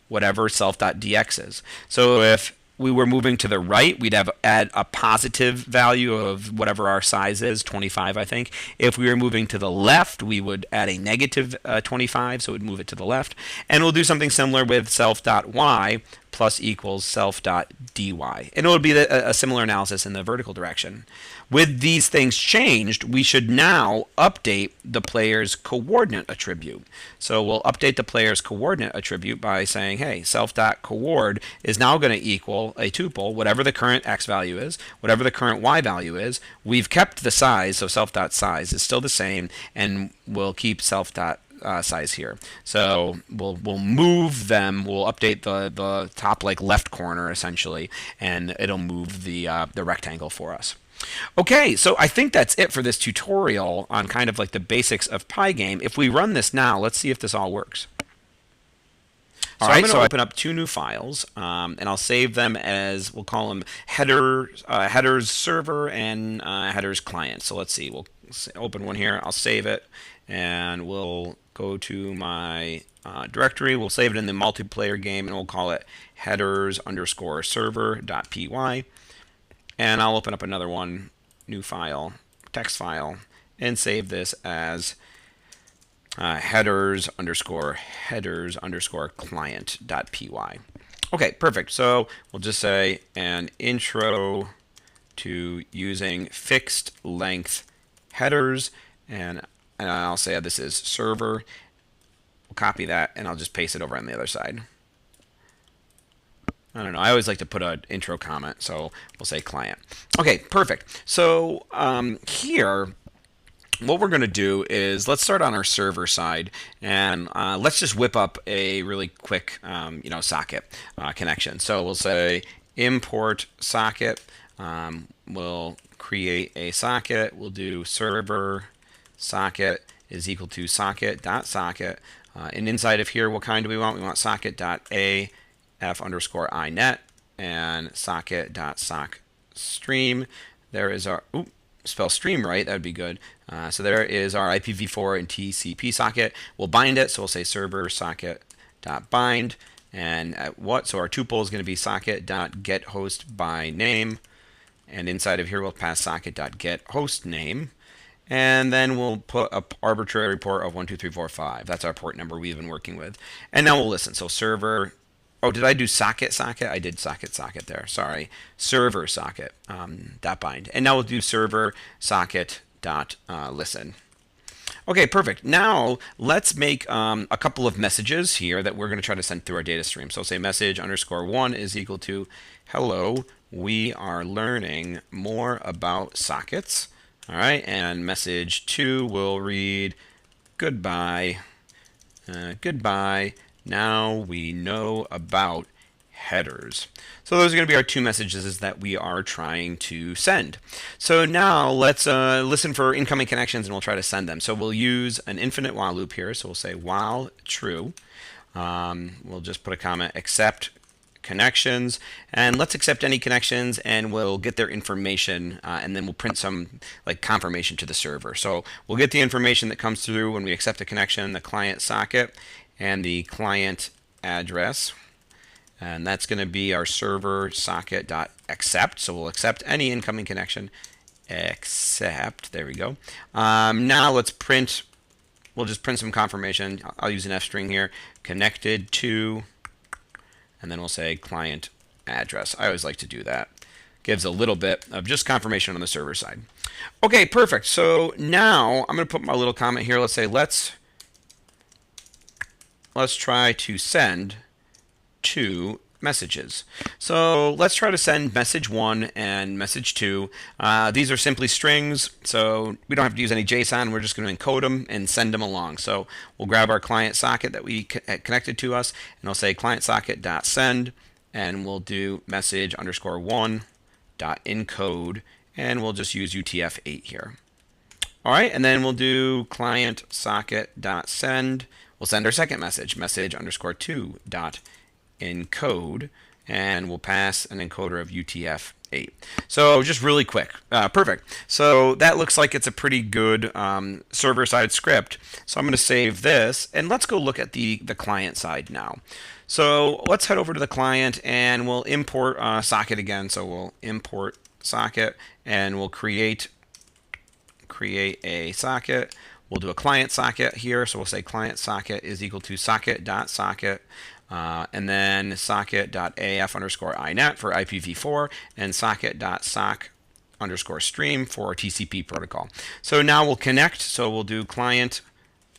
whatever self.dx is. So if we were moving to the right, we'd add a positive value of whatever our size is, 25, I think. If we were moving to the left, we would add a -25, so it would move it to the left. And we'll do something similar with self.y plus equals self.dy. And it would be a similar analysis in the vertical direction. With these things changed, we should now update the player's coordinate attribute. So we'll update the player's coordinate attribute by saying, hey, self.coord is now going to equal a tuple, whatever the current x value is, whatever the current y value is. We've kept the size, so self.size is still the same, and we'll keep self.size here. So we'll move them. We'll update the top left corner essentially, and it'll move the rectangle for us. Okay, so I think that's it for this tutorial on kind of like the basics of Pygame. If we run this now, let's see if this all works. All right, so I open up 2 new files, and I'll save them as, we'll call them headers server and headers client. So let's see, we'll open one here. I'll save it, and we'll go to my directory. We'll save it in the multiplayer game, and we'll call it headers_server.py. And I'll open up another one, new file, text file, and save this as headers_client.py. Okay, perfect. So we'll just say an intro to using fixed length headers, and I'll say this is server. We'll copy that, and I'll just paste it over on the other side. I don't know. I always like to put an intro comment, so we'll say client. Okay, perfect. So here, what we're going to do is let's start on our server side, and let's just whip up a really quick, socket connection. So we'll say import socket. We'll create a socket. We'll do server socket is equal to socket.socket. And inside of here, what kind do we want? We want socket.a f_inet and socket.sockstream. There is our, spell stream right, that would be good. So there is our IPv4 and TCP socket. We'll bind it, so we'll say server socket.bind. And at what? So our tuple is going to be socket.getHostByName. And inside of here, we'll pass socket.getHostName. And then we'll put an arbitrary port of 12345. That's our port number we've been working with. And now we'll listen. So server. Oh, did I do socket? I did socket there. Sorry. Server socket dot bind. And now we'll do server socket dot listen. Okay, perfect. Now let's make a couple of messages here that we're going to try to send through our data stream. So say message_1 is equal to hello, we are learning more about sockets. All right, and message 2 will read goodbye. Goodbye. Now we know about headers. So those are going to be our two messages that we are trying to send. So now let's listen for incoming connections and we'll try to send them. So we'll use an infinite while loop here. So we'll say while true. We'll just put a comment, accept connections, and let's accept any connections and we'll get their information and then we'll print some like confirmation to the server. So we'll get the information that comes through when we accept a connection, the client socket and the client address, and that's going to be our server socket.accept. So we'll accept any incoming connection, accept, there we go. Now let's print, we'll just print some confirmation. I'll use an F string here, connected to, and then we'll say client address. I always like to do that. Gives a little bit of just confirmation on the server side. Okay, perfect. So now I'm going to put my little comment here. Let's say let's try to send two messages. So let's try to send message 1 and message 2. These are simply strings, so we don't have to use any JSON. We're just going to encode them and send them along. So we'll grab our client socket that we connected to us, and I'll say client socket.send, and we'll do message underscore 1 dot encode, and we'll just use UTF-8 here. All right, and then we'll do client socket.send. We'll send our second message, message underscore 2 dot encode, and we'll pass an encoder of UTF-8. So just really quick, perfect. So that looks like it's a pretty good server-side script. So I'm going to save this, and let's go look at the client side now. So let's head over to the client, and we'll import socket again. So we'll import socket, and we'll create a socket. We'll do a client socket here. So we'll say client socket is equal to socket.socket. And then socket.af underscore inet for IPv4 and socket.sock underscore stream for TCP protocol. So now we'll connect. So we'll do client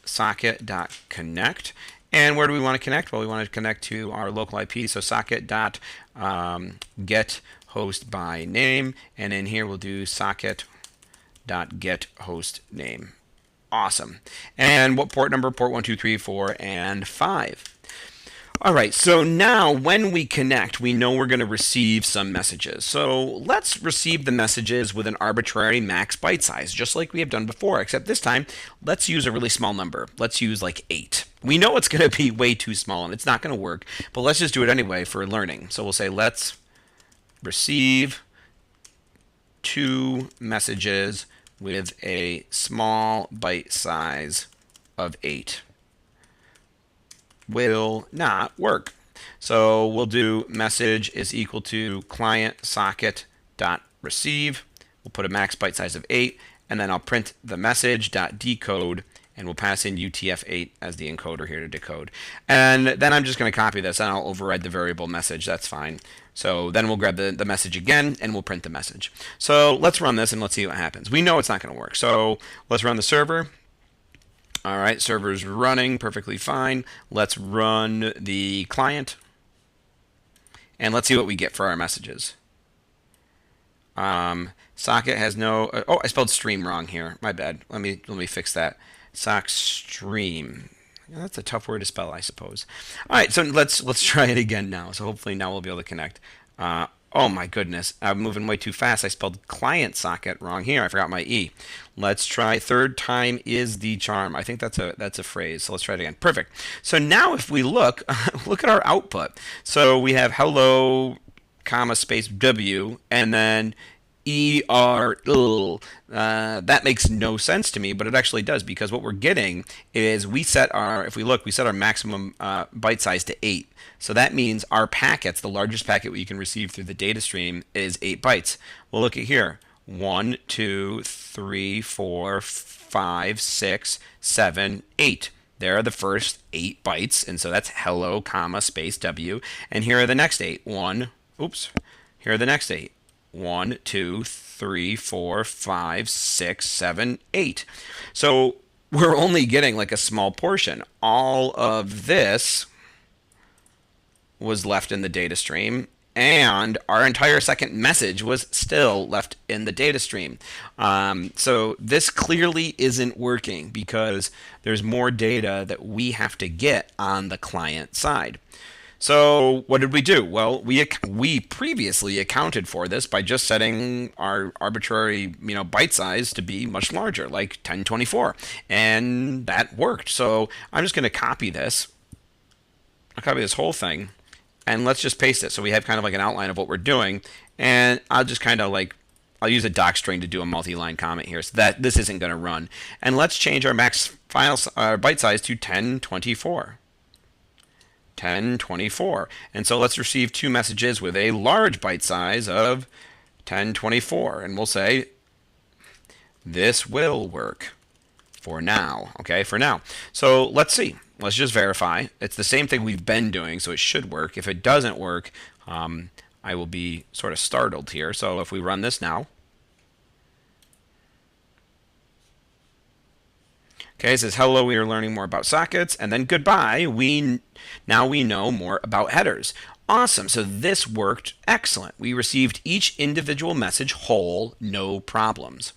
socket.connect. And where do we want to connect? Well, we want to connect to our local IP. So socket.get host by name. And in here we'll do socket.get host name. Awesome. And what port number? Port 1, 2, 3, 4, and 5. All right, so now when we connect, we know we're going to receive some messages. So let's receive the messages with an arbitrary max byte size, just like we have done before, except this time, let's use a really small number. Let's use like 8. We know it's going to be way too small and it's not going to work, but let's just do it anyway for learning. So we'll say let's receive 2 messages with a small byte size of 8. Will not work. So we'll do message is equal to client socket dot receive. We'll put a max byte size of 8, and then I'll print the message dot decode, and we'll pass in UTF-8 as the encoder here to decode. And then I'm just going to copy this, and I'll override the variable message. That's fine. So then we'll grab the message again, and we'll print the message. So let's run this, and let's see what happens. We know it's not going to work. So let's run the server. All right, server's running perfectly fine. Let's run the client, and let's see what we get for our messages. Socket has no. Oh, I spelled stream wrong here. My bad. Let me fix that. Sock stream. That's a tough word to spell, I suppose. All right, so let's try it again now. So hopefully now we'll be able to connect. Oh my goodness, I'm moving way too fast. I spelled client socket wrong here. I forgot my E. Let's try third time is the charm. I think that's a phrase. So let's try it again. Perfect. So now if we look at our output. So we have hello, comma, space W, and then ER. That makes no sense to me, but it actually does, because what we're getting is we set our maximum byte size to 8. So that means our packets, the largest packet you can receive through the data stream, is 8 bytes. Well, look at here. 1, 2, 3, 4, 5, 6, 7, 8. There are the first 8 bytes, and so that's hello, comma, space W. And here are the next 8. Here are the next 8. 1, 2, 3, 4, 5, 6, 7, 8. So we're only getting like a small portion. All of this was left in the data stream, and our entire second message was still left in the data stream. So this clearly isn't working because there's more data that we have to get on the client side. So what did we do? Well, we previously accounted for this by just setting our arbitrary, byte size to be much larger, like 1024, and that worked. So I'm just going to copy this. I'll copy this whole thing, and let's just paste it. So we have kind of like an outline of what we're doing, and I'll just kind of I'll use a doc string to do a multi-line comment here, so that this isn't going to run. And let's change our max byte size to 1024. 1024. And so let's receive two messages with a large byte size of 1024. And we'll say, this will work for now. Okay, for now. So let's see. Let's just verify. It's the same thing we've been doing, so it should work. If it doesn't work, I will be sort of startled here. So if we run this now, okay, it says, hello, we are learning more about sockets, and then goodbye, now we know more about headers. Awesome, so this worked excellent. We received each individual message whole, no problems.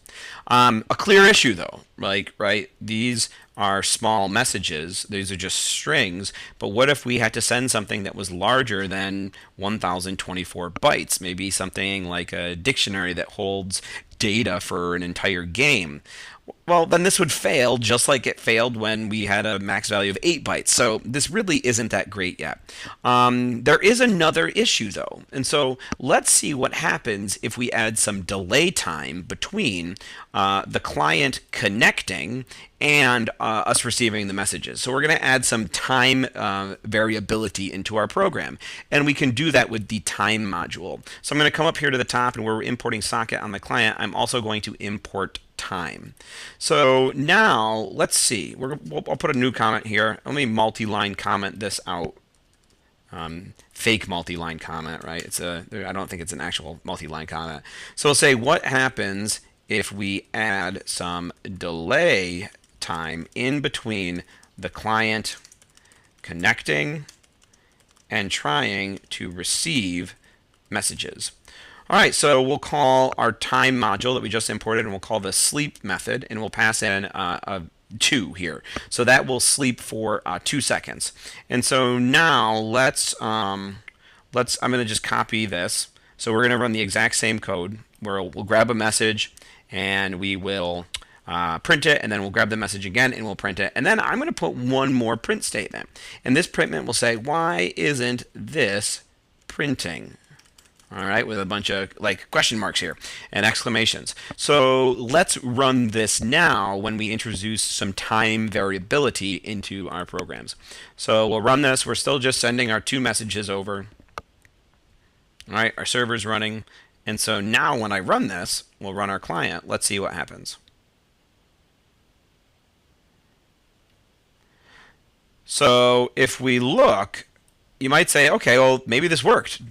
A clear issue though, right? These are small messages, these are just strings, but what if we had to send something that was larger than 1024 bytes, maybe something like a dictionary that holds data for an entire game? Well, then this would fail just like it failed when we had a max value of 8 bytes. So this really isn't that great yet. There is another issue though. And so let's see what happens if we add some delay time between the client connecting and us receiving the messages. So we're going to add some time variability into our program. And we can do that with the time module. So I'm going to come up here to the top, and where we're importing socket on the client, I'm also going to import time. So now let's see. I'll put a new comment here. Let me multi-line comment this out. Fake multi-line comment, right? I don't think it's an actual multi-line comment. So we'll say, what happens if we add some delay time in between the client connecting and trying to receive messages? All right, so we'll call our time module that we just imported, and we'll call the sleep method, and we'll pass in a 2 here. So that will sleep for 2 seconds. And so now I'm going to just copy this. So we're going to run the exact same code where we'll grab a message and we will print it, and then we'll grab the message again and we'll print it. And then I'm going to put one more print statement. And this print statement will say, why isn't this printing? All right, with a bunch of question marks here and exclamations. So let's run this now when we introduce some time variability into our programs. So we'll run this. We're still just sending our 2 messages over. All right, our server's running. And so now when I run this, we'll run our client. Let's see what happens. So if we look, you might say, okay, well, maybe this worked.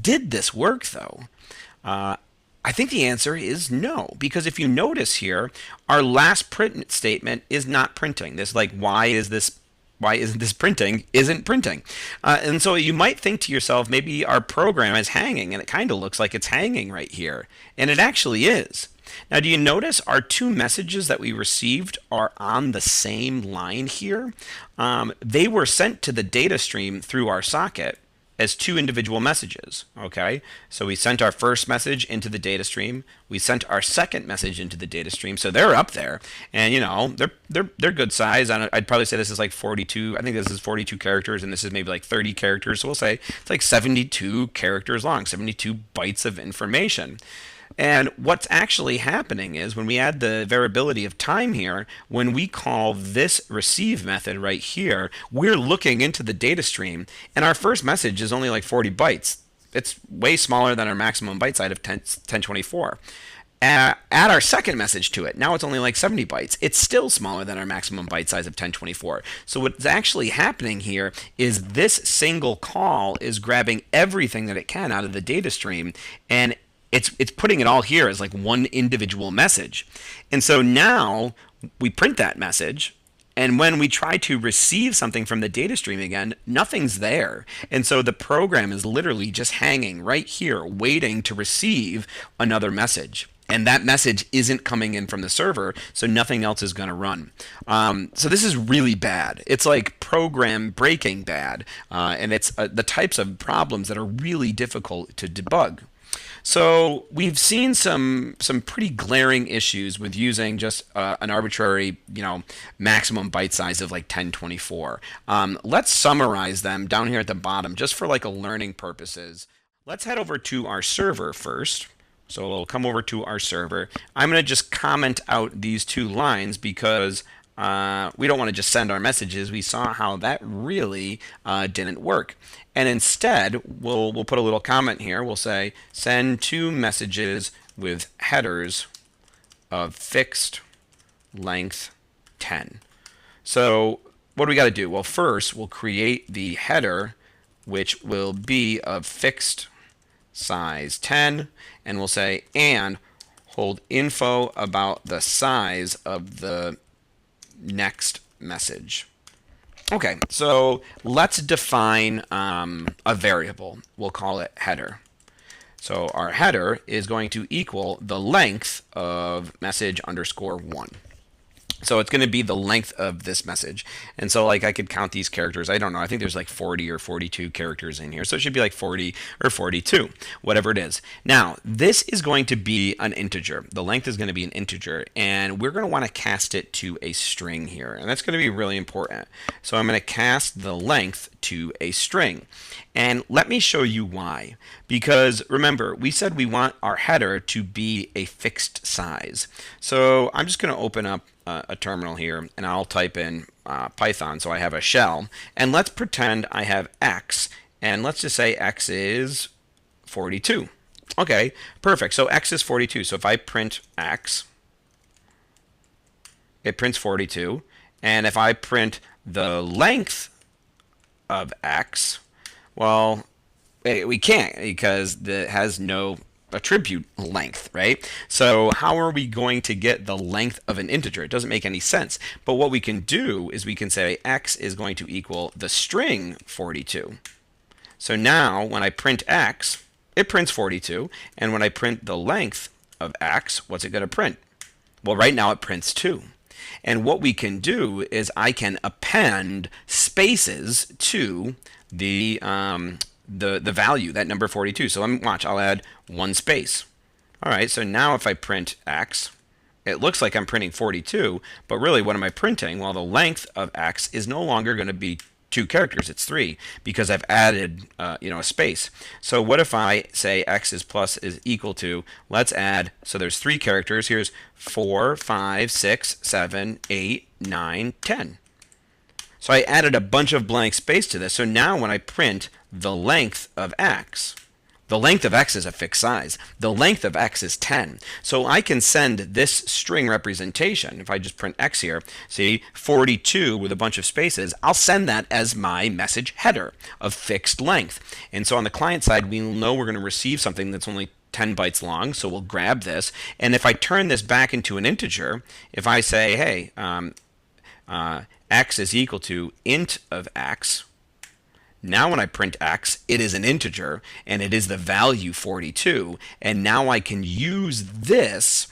Did this work though? I think the answer is no, because if you notice here, our last print statement is not printing. This why isn't this printing? Isn't printing. And so you might think to yourself, maybe our program is hanging, and it kind of looks like it's hanging right here, and it actually is. Now, do you notice our 2 messages that we received are on the same line here? They were sent to the data stream through our socket as 2 individual messages. Okay, so we sent our first message into the data stream. We sent our second message into the data stream. So they're up there, and they're good size. I'd probably say this is like 42. I think this is 42 characters, and this is maybe like 30 characters. So we'll say it's like 72 characters long, 72 bytes of information. And what's actually happening is when we add the variability of time here, when we call this receive method right here, we're looking into the data stream, and our first message is only like 40 bytes. It's way smaller than our maximum byte size of 1024. Add our second message to it. Now it's only like 70 bytes. It's still smaller than our maximum byte size of 1024. So what's actually happening here is this single call is grabbing everything that it can out of the data stream, and it's putting it all here as like one individual message. And so now we print that message, And when we try to receive something from the data stream again, nothing's there. And so the program is literally just hanging right here, waiting to receive another message. And that message isn't coming in from the server, so nothing else is going to run. So this is really bad. It's like program breaking bad. And it's the types of problems that are really difficult to debug. So we've seen some pretty glaring issues with using just an arbitrary, maximum byte size of like 1024. Let's summarize them down here at the bottom, just for like a learning purposes. Let's head over to our server first. So we'll come over to our server. I'm going to just comment out these two lines because we don't want to just send our messages. We saw how that really didn't work. And instead, we'll put a little comment here. We'll say, send two messages with headers of fixed length 10. So what do we got to do? Well, first, we'll create the header, which will be of fixed size 10. And we'll say, and hold info about the size of the next message. Okay, so let's define a variable. We'll call it header. So our header is going to equal the length of message underscore 1. So it's going to be the length of this message. And so like I could count these characters. I don't know. I think there's like 40 or 42 characters in here. So it should be like 40 or 42, whatever it is. Now, this is going to be an integer. The length is going to be an integer. And we're going to want to cast it to a string here. And that's going to be really important. So I'm going to cast the length to a string. And let me show you why. Because remember, we said we want our header to be a fixed size. So I'm just going to open up a terminal here, and I'll type in Python, so I have a shell, and let's pretend I have x, and let's just say x is 42. Okay, perfect. So x is 42. So if I print x, it prints 42, and if I print the length of x, well, we can't because it has no attribute length, right? So how are we going to get the length of an integer? It doesn't make any sense. But what we can do is we can say x is going to equal the string 42. So now when I print x, it prints 42. And when I print the length of x, what's it going to print? Well, right now it prints 2. And what we can do is I can append spaces to the value, that number 42. So let me watch. I'll add one space. All right, so now if I print x, it looks like I'm printing 42, but really what am I printing? Well, the length of x is no longer going to be 2 characters, it's 3, because I've added a space. So what if I say x is plus is equal to, let's add, so there's 3 characters, here's 4, 5, 6, 7, 8, 9, 10. So I added a bunch of blank space to this. So now when I print the length of x, the length of x is a fixed size. The length of x is 10. So I can send this string representation. If I just print x here, see 42 with a bunch of spaces, I'll send that as my message header of fixed length. And so on the client side, we know we're going to receive something that's only 10 bytes long, so we'll grab this. And if I turn this back into an integer, if I say, hey, x is equal to int of x. Now when I print x, it is an integer, and it is the value 42. And now I can use this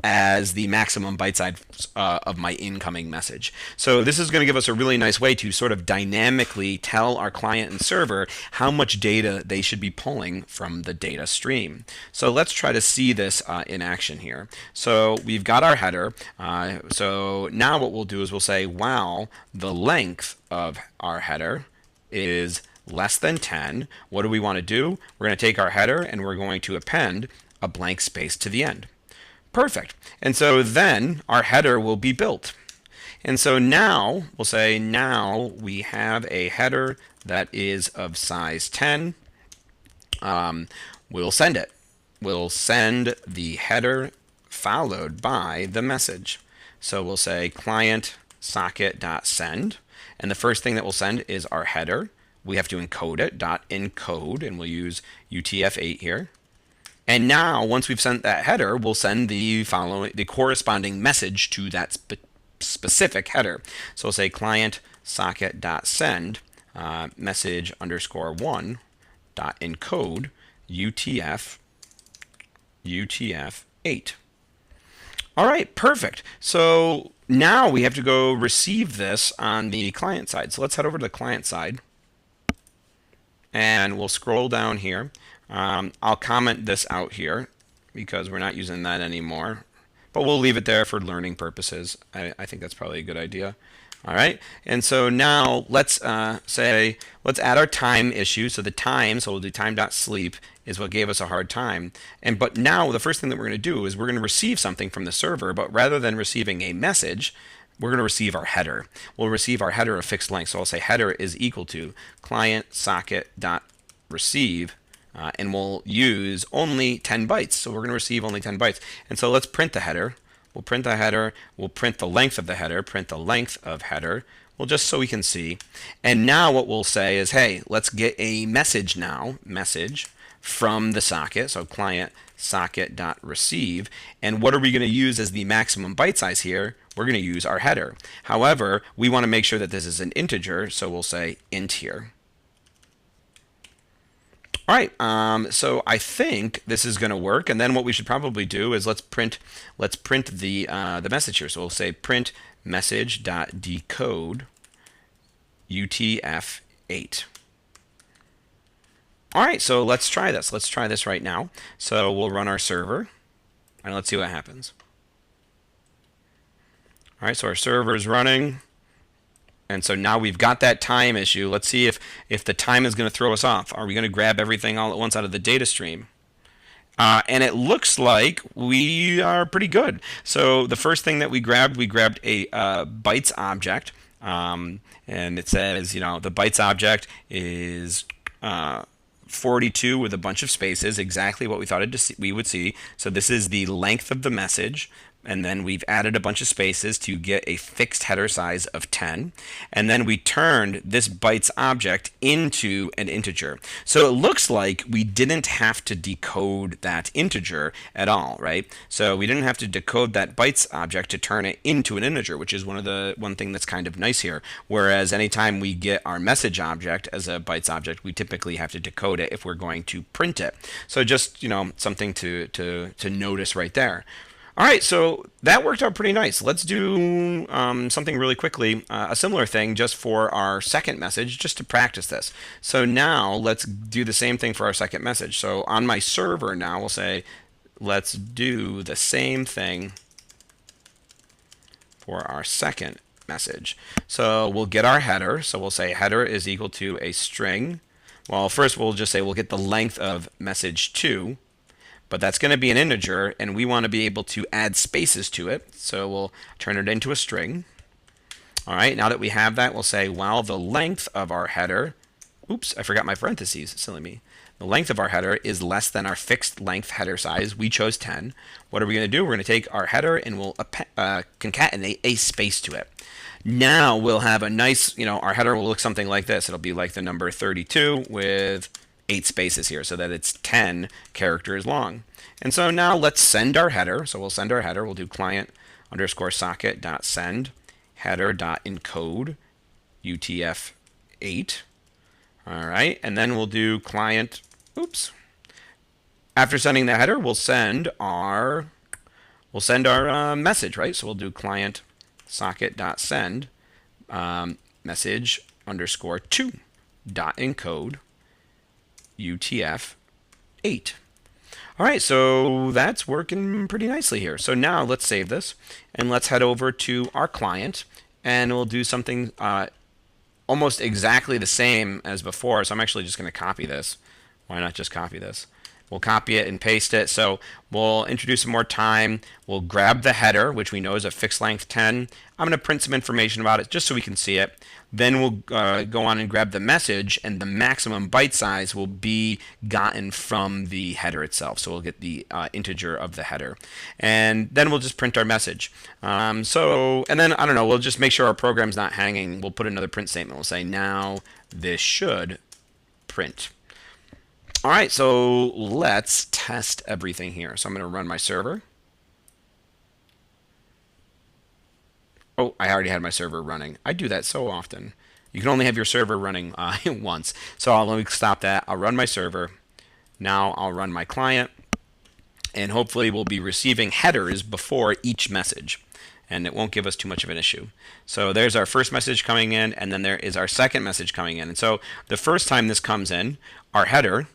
as the maximum byte size of my incoming message. So this is going to give us a really nice way to sort of dynamically tell our client and server how much data they should be pulling from the data stream. So let's try to see this in action here. So we've got our header. So now what we'll do is we'll say, wow, the length of our header is less than 10. What do we want to do? We're going to take our header and we're going to append a blank space to the end. Perfect. And so then our header will be built. And so now we'll say now we have a header that is of size 10. We'll send it. We'll send the header followed by the message. So we'll say client socket.send. And the first thing that we'll send is our header. We have to encode it, .encode, and we'll use UTF-8 here. And now, once we've sent that header, we'll send the corresponding message to that specific header. So we'll say client socket.send message underscore 1 dot encode UTF-8. All right, perfect. So now we have to go receive this on the client side. So let's head over to the client side, and we'll scroll down here. I'll comment this out here because we're not using that anymore, but we'll leave it there for learning purposes. I think that's probably a good idea. All right, and so now let's let's add our time issue. So the time, so we'll do time.sleep is what gave us a hard time. But now the first thing that we're going to do is we're going to receive something from the server, but rather than receiving a message, we're going to receive our header. We'll receive our header of fixed length. So I'll say header is equal to client socket.receive, and we'll use only 10 bytes. So we're going to receive only 10 bytes. And so let's print the header. We'll print the header, we'll print the length of the header, print the length of header, well, just so we can see. And now what we'll say is, hey, let's get a message now, message from the socket, so client socket.receive. And what are we going to use as the maximum byte size here? We're going to use our header. However, we want to make sure that this is an integer, so we'll say int here. All right, so I think this is going to work, and then what we should probably do is let's print the message here. So we'll say print message.decode UTF-8. All right, so let's try this. Let's try this right now. So we'll run our server, and let's see what happens. All right, so our server is running. And so now we've got that time issue. Let's see if the time is going to throw us off. Are we going to grab everything all at once out of the data stream? And it looks like we are pretty good. So the first thing that we grabbed a bytes object. And it says, the bytes object is 42 with a bunch of spaces, exactly what we thought we would see. So this is the length of the message. And then we've added a bunch of spaces to get a fixed header size of 10. And then we turned this bytes object into an integer. So it looks like we didn't have to decode that integer at all, right? So we didn't have to decode that bytes object to turn it into an integer, which is one thing that's kind of nice here. Whereas anytime we get our message object as a bytes object, we typically have to decode it if we're going to print it. So just, something to notice right there. All right, so that worked out pretty nice. Let's do something really quickly, a similar thing just for our second message, just to practice this. So now let's do the same thing for our second message. So on my server now, we'll say, let's do the same thing for our second message. So we'll get our header. So we'll say header is equal to a string. Well, first we'll just say we'll get the length of message 2. But that's going to be an integer, and we want to be able to add spaces to it. So we'll turn it into a string. All right, now that we have that, we'll say, well, the length of our header, oops, I forgot my parentheses, silly me. The length of our header is less than our fixed length header size. We chose 10. What are we going to do? We're going to take our header and we'll concatenate a space to it. Now we'll have a nice, our header will look something like this. It'll be like the number 32 with 8 spaces here so that it's 10 characters long. And so now let's send our header. So we'll send our header. We'll do client underscore socket.send header.encode UTF-8. All right. And then we'll do client, oops. After sending the header, we'll send our message, right? So we'll do client socket.send message underscore 2 dot encode UTF-8. All right, so that's working pretty nicely here. So now let's save this, and let's head over to our client, and we'll do something almost exactly the same as before. So I'm actually just going to copy this. Why not just copy this? We'll copy it and paste it. So we'll introduce some more time. We'll grab the header, which we know is a fixed length 10. I'm going to print some information about it just so we can see it. Then we'll go on and grab the message, and the maximum byte size will be gotten from the header itself. So we'll get the integer of the header. And then we'll just print our message. And then, I don't know, we'll just make sure our program's not hanging. We'll put another print statement. We'll say, now this should print. All right, so let's test everything here. So I'm going to run my server. Oh, I already had my server running. I do that so often. You can only have your server running once. So let me stop that. I'll run my server. Now I'll run my client. And hopefully we'll be receiving headers before each message. And it won't give us too much of an issue. So there's our first message coming in, and then there is our second message coming in. And so the first time this comes in, our header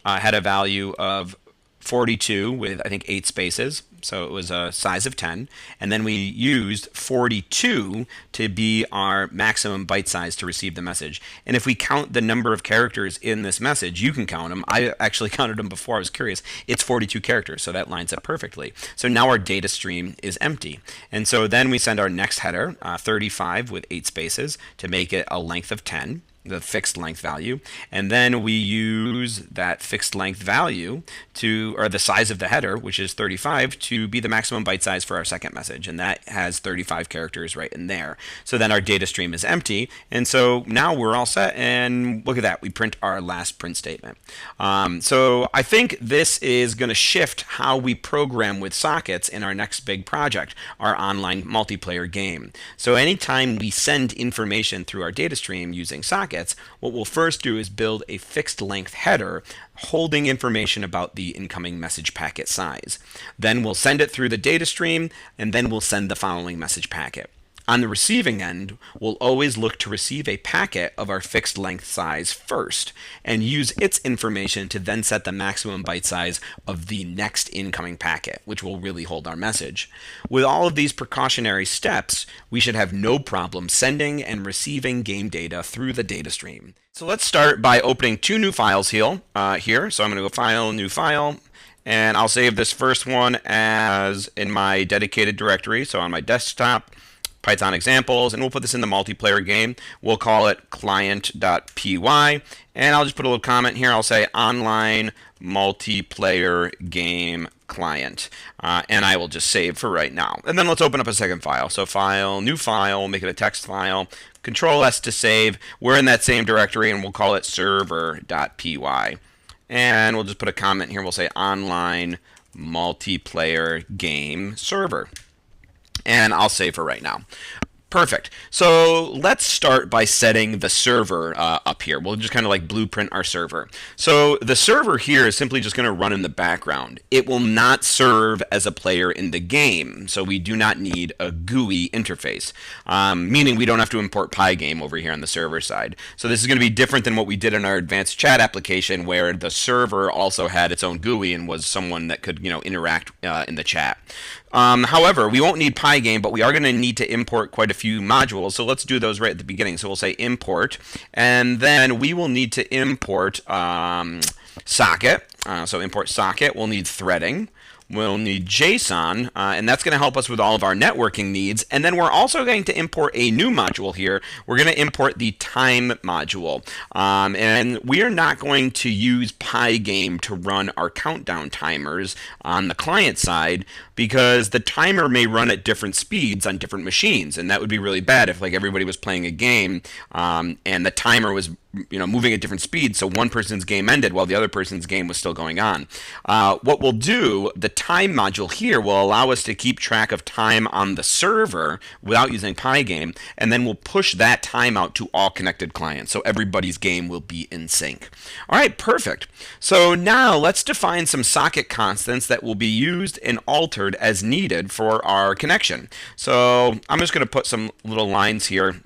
had a value of 42 with, I think, 8 spaces. So it was a size of 10. And then we used 42 to be our maximum byte size to receive the message. And if we count the number of characters in this message, you can count them. I actually counted them before. I was curious. It's 42 characters, so that lines up perfectly. So now our data stream is empty. And so then we send our next header, 35 with 8 spaces, to make it a length of 10. The fixed length value, and then we use that fixed length value to, or the size of the header, which is 35, to be the maximum byte size for our second message, and that has 35 characters right in there. So then our data stream is empty, and so now we're all set, and look at that, we print our last print statement. So I think this is going to shift how we program with sockets in our next big project, our online multiplayer game. So anytime we send information through our data stream using sockets, what we'll first do is build a fixed length header holding information about the incoming message packet size. Then we'll send it through the data stream, and then we'll send the following message packet. On the receiving end, we'll always look to receive a packet of our fixed length size first and use its information to then set the maximum byte size of the next incoming packet, which will really hold our message. With all of these precautionary steps, we should have no problem sending and receiving game data through the data stream. So let's start by opening 2 new files here. So I'm going to go File, New File, and I'll save this first one as in my dedicated directory, so on my desktop. Python examples, and we'll put this in the multiplayer game. We'll call it client.py, and I'll just put a little comment here. I'll say online multiplayer game client, and I will just save for right now. And then let's open up a second file. So File, New File, make it a text file, Control S to save. We're in that same directory, and we'll call it server.py. And we'll just put a comment here. We'll say online multiplayer game server. And I'll save for right now. Perfect. So let's start by setting the server up here. We'll just kind of like blueprint our server. So the server here is simply just going to run in the background. It will not serve as a player in the game. So we do not need a GUI interface, meaning we don't have to import Pygame over here on the server side. So this is going to be different than what we did in our advanced chat application, where the server also had its own GUI and was someone that could, interact in the chat. However, we won't need Pygame, but we are going to need to import quite a few modules. So let's do those right at the beginning. So we'll say import, and then we will need to import socket. So import socket. We'll need threading. We'll need JSON, and that's going to help us with all of our networking needs. And then we're also going to import a new module here. We're going to import the time module. And we are not going to use Pygame to run our countdown timers on the client side, because the timer may run at different speeds on different machines. And that would be really bad if everybody was playing a game and the timer was moving at different speeds, so one person's game ended while the other person's game was still going on. What we'll do, the time module here will allow us to keep track of time on the server without using Pygame, and then we'll push that time out to all connected clients, so everybody's game will be in sync. All right, perfect. So now let's define some socket constants that will be used and altered as needed for our connection. So I'm just going to put some little lines here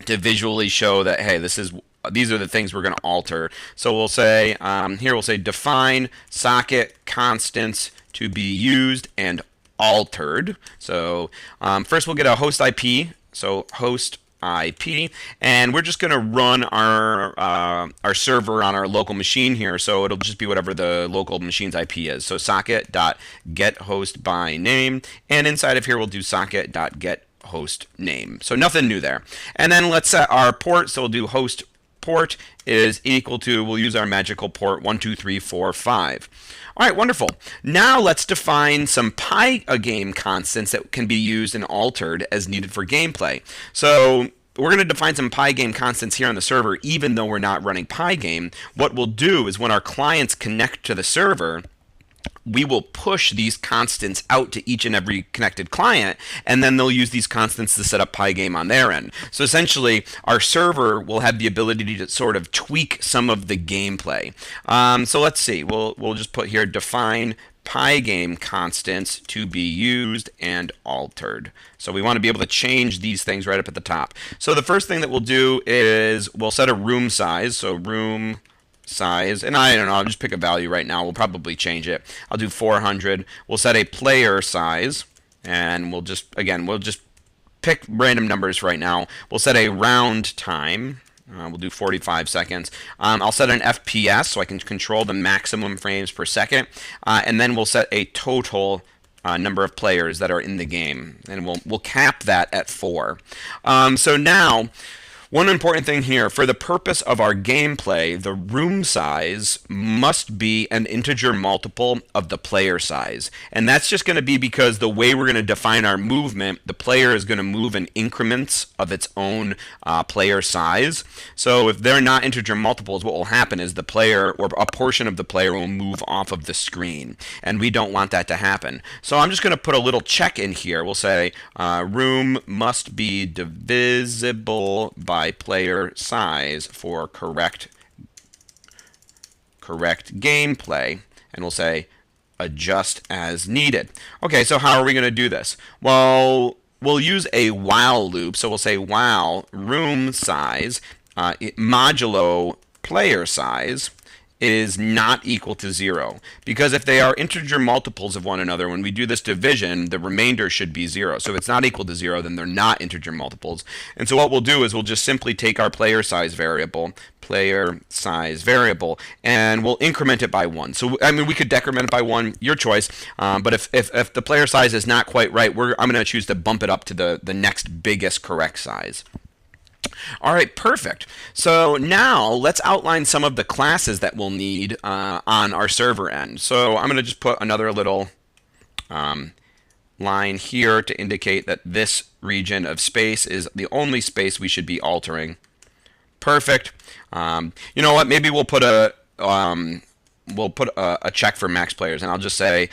to visually show that, hey, these are the things we're going to alter. So we'll say, here we'll say define socket constants to be used and altered. So first we'll get a host IP, so host IP, and we're just going to run our server on our local machine here, so it'll just be whatever the local machine's IP is. So socket.getHostByName, and inside of here we'll do socket.getHostName. So nothing new there. And then let's set our port, so we'll do host port is equal to, we'll use our magical port 12345. All right, wonderful. Now let's define some Pygame constants that can be used and altered as needed for gameplay. So we're going to define some Pygame constants here on the server, even though we're not running Pygame. What we'll do is when our clients connect to the server, we will push these constants out to each and every connected client, and then they'll use these constants to set up Pygame on their end. So essentially, our server will have the ability to sort of tweak some of the gameplay. So let's see. We'll just put here define Pygame constants to be used and altered. So we want to be able to change these things right up at the top. So the first thing that we'll do is we'll set a room size. So room size, and I don't know, I'll just pick a value right now. We'll probably change it. I'll do 400. We'll set a player size, and we'll just pick random numbers right now. We'll set a round time. We'll do 45 seconds. I'll set an FPS so I can control the maximum frames per second, and then we'll set a total number of players that are in the game, and we'll cap that at 4. So now, one important thing here, for the purpose of our gameplay, the room size must be an integer multiple of the player size. And that's just going to be because the way we're going to define our movement, the player is going to move in increments of its own player size. So if they're not integer multiples, what will happen is the player, or a portion of the player, will move off of the screen. And we don't want that to happen. So I'm just going to put a little check in here. We'll say room must be divisible by player size for correct gameplay, and we'll say adjust as needed. Okay, so how are we going to do this? Well, we'll use a while loop. So we'll say while room size modulo player size is not equal to 0. Because if they are integer multiples of one another, when we do this division, the remainder should be 0. So if it's not equal to 0, then they're not integer multiples. And so what we'll do is we'll just simply take our player size variable, and we'll increment it by 1. So I mean, we could decrement it by 1, your choice. But if the player size is not quite right, I'm going to choose to bump it up to the next biggest correct size. All right, perfect. So now let's outline some of the classes that we'll need on our server end. So I'm going to just put another little line here to indicate that this region of space is the only space we should be altering. Perfect. You know what? Maybe we'll put a check for max players, and I'll just say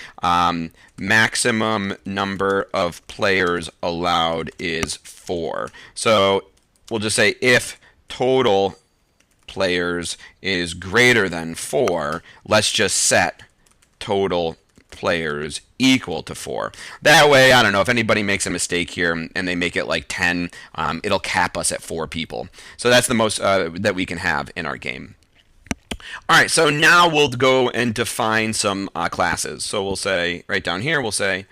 maximum number of players allowed is 4. So we'll just say if total players is greater than 4, let's just set total players equal to 4. That way, I don't know, if anybody makes a mistake here and they make it like 10, it'll cap us at 4 people. So that's the most that we can have in our game. All right, so now we'll go and define some classes. So we'll say, right down here, we'll say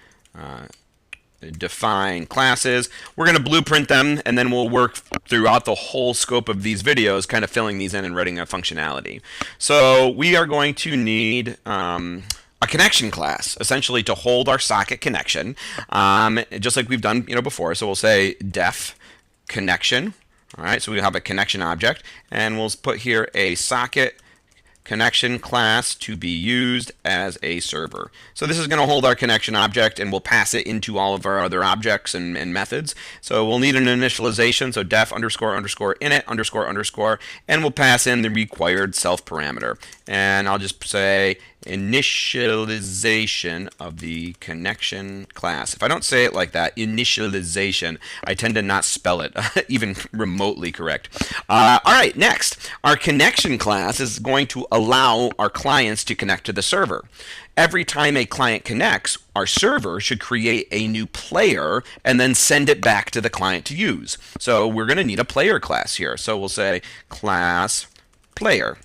define classes. We're going to blueprint them, and then we'll work throughout the whole scope of these videos, kind of filling these in and writing a functionality. So we are going to need a connection class, essentially to hold our socket connection, just like we've done before. So we'll say def connection. All right, so we have a connection object, and we'll put here a socket connection class to be used as a server. So this is going to hold our connection object, and we'll pass it into all of our other objects and methods. So we'll need an initialization, so def underscore underscore init underscore underscore, and we'll pass in the required self parameter. And I'll just say initialization of the connection class. If I don't say it like that, initialization, I tend to not spell it even remotely correct. All right, next, our connection class is going to allow our clients to connect to the server. Every time a client connects, our server should create a new player and then send it back to the client to use. So we're going to need a player class here. So we'll say class player.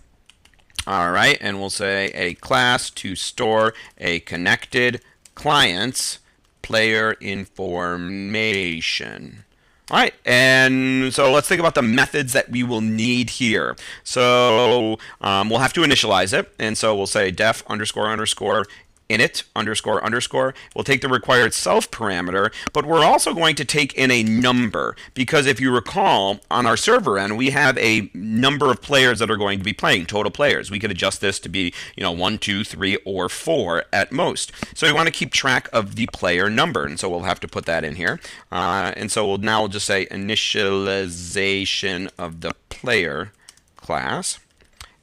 All right, and we'll say a class to store a connected client's player information. All right, and so let's think about the methods that we will need here. So we'll have to initialize it, and so we'll say def underscore underscore init underscore underscore. We'll take the required self parameter, but we're also going to take in a number, because if you recall, on our server end, we have a number of players that are going to be playing, total players. We could adjust this to be 1, 2, 3, or 4 at most. So we want to keep track of the player number, and so we'll have to put that in here. And so we'll just say initialization of the player class,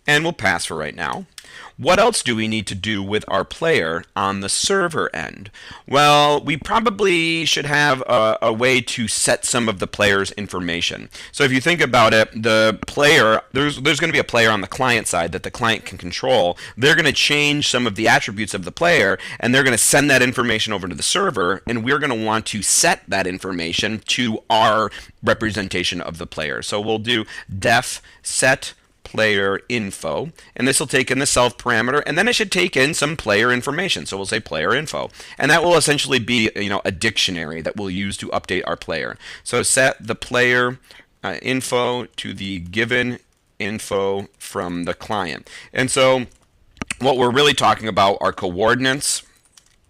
and we'll pass for right now. what else do we need to do with our player on the server end? Well, we probably should have a way to set some of the player's information. So if you think about it, the player, there's going to be a player on the client side that the client can control. They're going to change some of the attributes of the player, and they're going to send that information over to the server, and we're going to want to set that information to our representation of the player. So we'll do def set player info, and this will take in the self parameter, and then it should take in some player information. So we'll say player info, and that will essentially be a dictionary that we'll use to update our player. So set the player info to the given info from the client. And so what we're really talking about are coordinates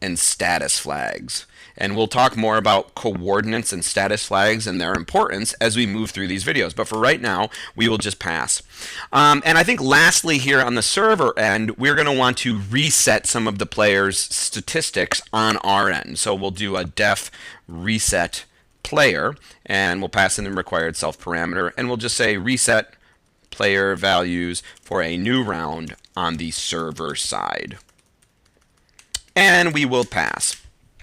and status flags. And we'll talk more about coordinates and status flags and their importance as we move through these videos. But for right now, we will just pass. And I think lastly here on the server end, we're going to want to reset some of the player's statistics on our end. So we'll do a def reset player, and we'll pass in the required self parameter, and we'll just say reset player values for a new round on the server side. And we will pass.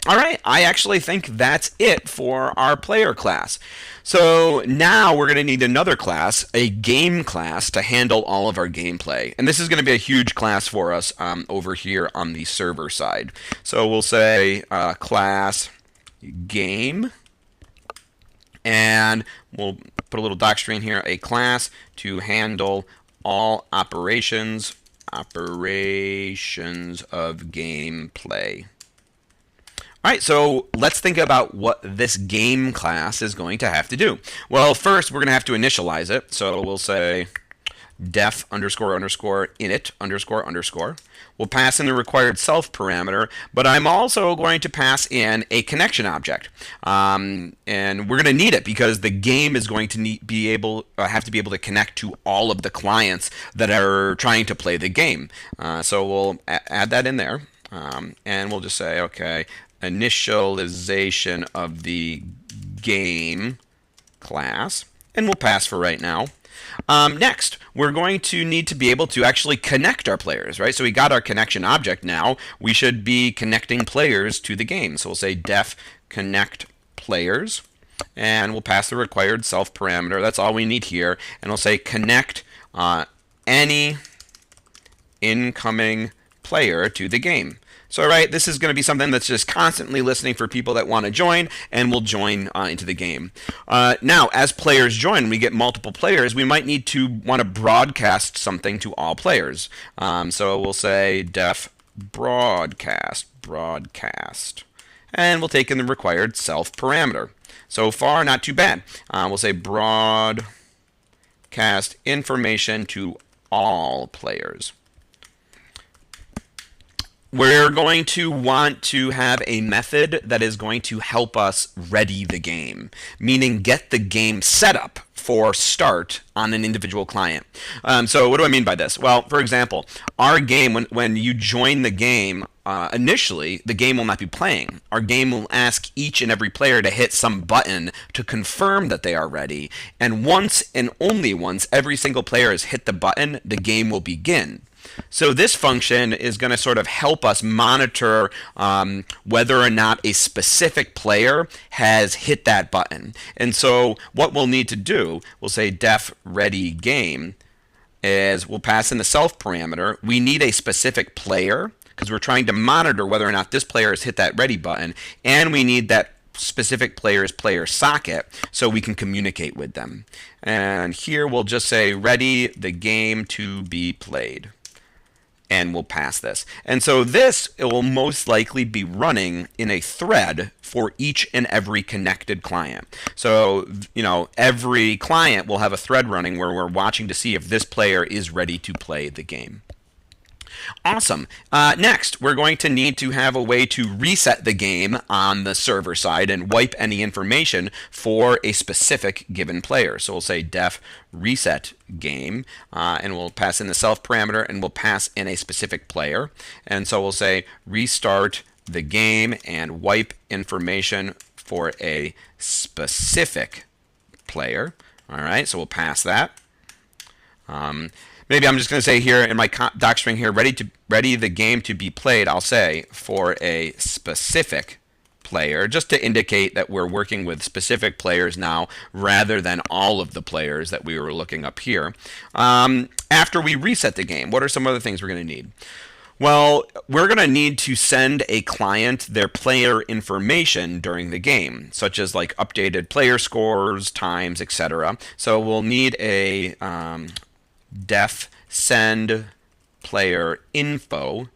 All right, I actually think that's it for our player class. So now we're going to need another class, a game class, to handle all of our gameplay. And this is going to be a huge class for us over here on the server side. So we'll say class game, and we'll put a little docstring here, a class to handle all operations of gameplay. All right, so let's think about what this game class is going to have to do. Well, first we're going to have to initialize it. So we'll say def underscore underscore init underscore underscore. We'll pass in the required self parameter, but I'm also going to pass in a connection object. And we're going to need it because the game is going to have to be able to connect to all of the clients that are trying to play the game. So we'll add that in there. And we'll just say, okay, initialization of the game class, and we'll pass for right now. Next, we're going to need to be able to actually connect our players, right? So we got our connection object now. We should be connecting players to the game. So we'll say def connect players, and we'll pass the required self parameter. That's all we need here. And we'll say connect any incoming player to the game. So, right, this is going to be something that's just constantly listening for people that want to join, and will join into the game. Now, as players join, we get multiple players, we might need to want to broadcast something to all players. So we'll say def broadcast, and we'll take in the required self parameter. So far, not too bad. We'll say broadcast information to all players. We're going to want to have a method that is going to help us ready the game, meaning get the game set up for start on an individual client. So what do I mean by this? Well, for example, our game, when you join the game, initially, the game will not be playing. Our game will ask each and every player to hit some button to confirm that they are ready. And once and only once every single player has hit the button, the game will begin. So this function is going to sort of help us monitor whether or not a specific player has hit that button. And so what we'll need to do, we'll say def ready game, is we'll pass in the self parameter. We need a specific player because we're trying to monitor whether or not this player has hit that ready button, and we need that specific player's player socket so we can communicate with them. And here we'll just say ready the game to be played, and we'll pass this. And so this, it will most likely be running in a thread for each and every connected client. So, every client will have a thread running where we're watching to see if this player is ready to play the game. Awesome. Next, we're going to need to have a way to reset the game on the server side and wipe any information for a specific given player. So we'll say def reset game, and we'll pass in the self parameter, and we'll pass in a specific player. And so we'll say restart the game and wipe information for a specific player. All right, so we'll pass that. maybe I'm just going to say here in my doc string here, ready the game to be played, I'll say for a specific player, just to indicate that we're working with specific players now rather than all of the players that we were looking up here. After we reset the game, what are some other things we're going to need? Well, we're going to need to send a client their player information during the game, such as like updated player scores, times, etc. So we'll need a def send player info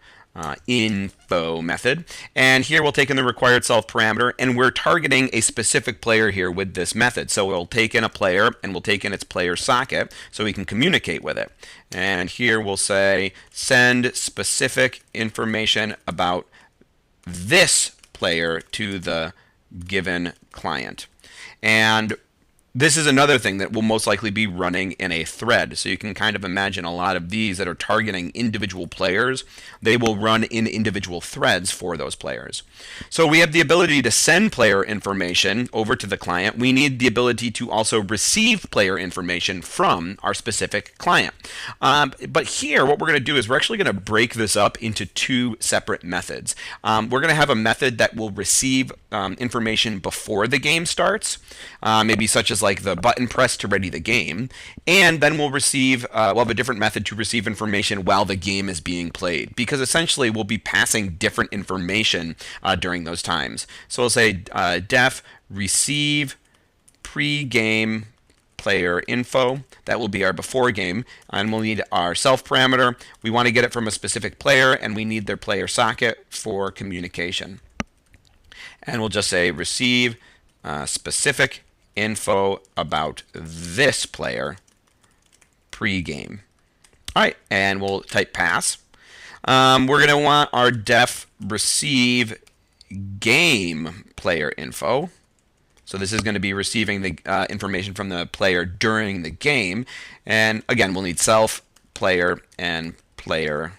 method, and here we'll take in the required self parameter, and we're targeting a specific player here with this method. So we'll take in a player and we'll take in its player socket so we can communicate with it. And here we'll say send specific information about this player to the given client. And this is another thing that will most likely be running in a thread. So you can kind of imagine a lot of these that are targeting individual players. They will run in individual threads for those players. So we have the ability to send player information over to the client. We need the ability to also receive player information from our specific client. But here, what we're going to do is we're actually going to break this up into two separate methods. We're going to have a method that will receive information before the game starts, maybe such as like the button press to ready the game, and then we'll have a different method to receive information while the game is being played, because essentially we'll be passing different information during those times. So we'll say def receive pre-game player info. That will be our before game, and we'll need our self parameter. We want to get it from a specific player, and we need their player socket for communication. And we'll just say receive specific info about this player pre-game. All right, and we'll type pass. We're going to want our def receive game player info. So this is going to be receiving the information from the player during the game. And again, we'll need self, player, and player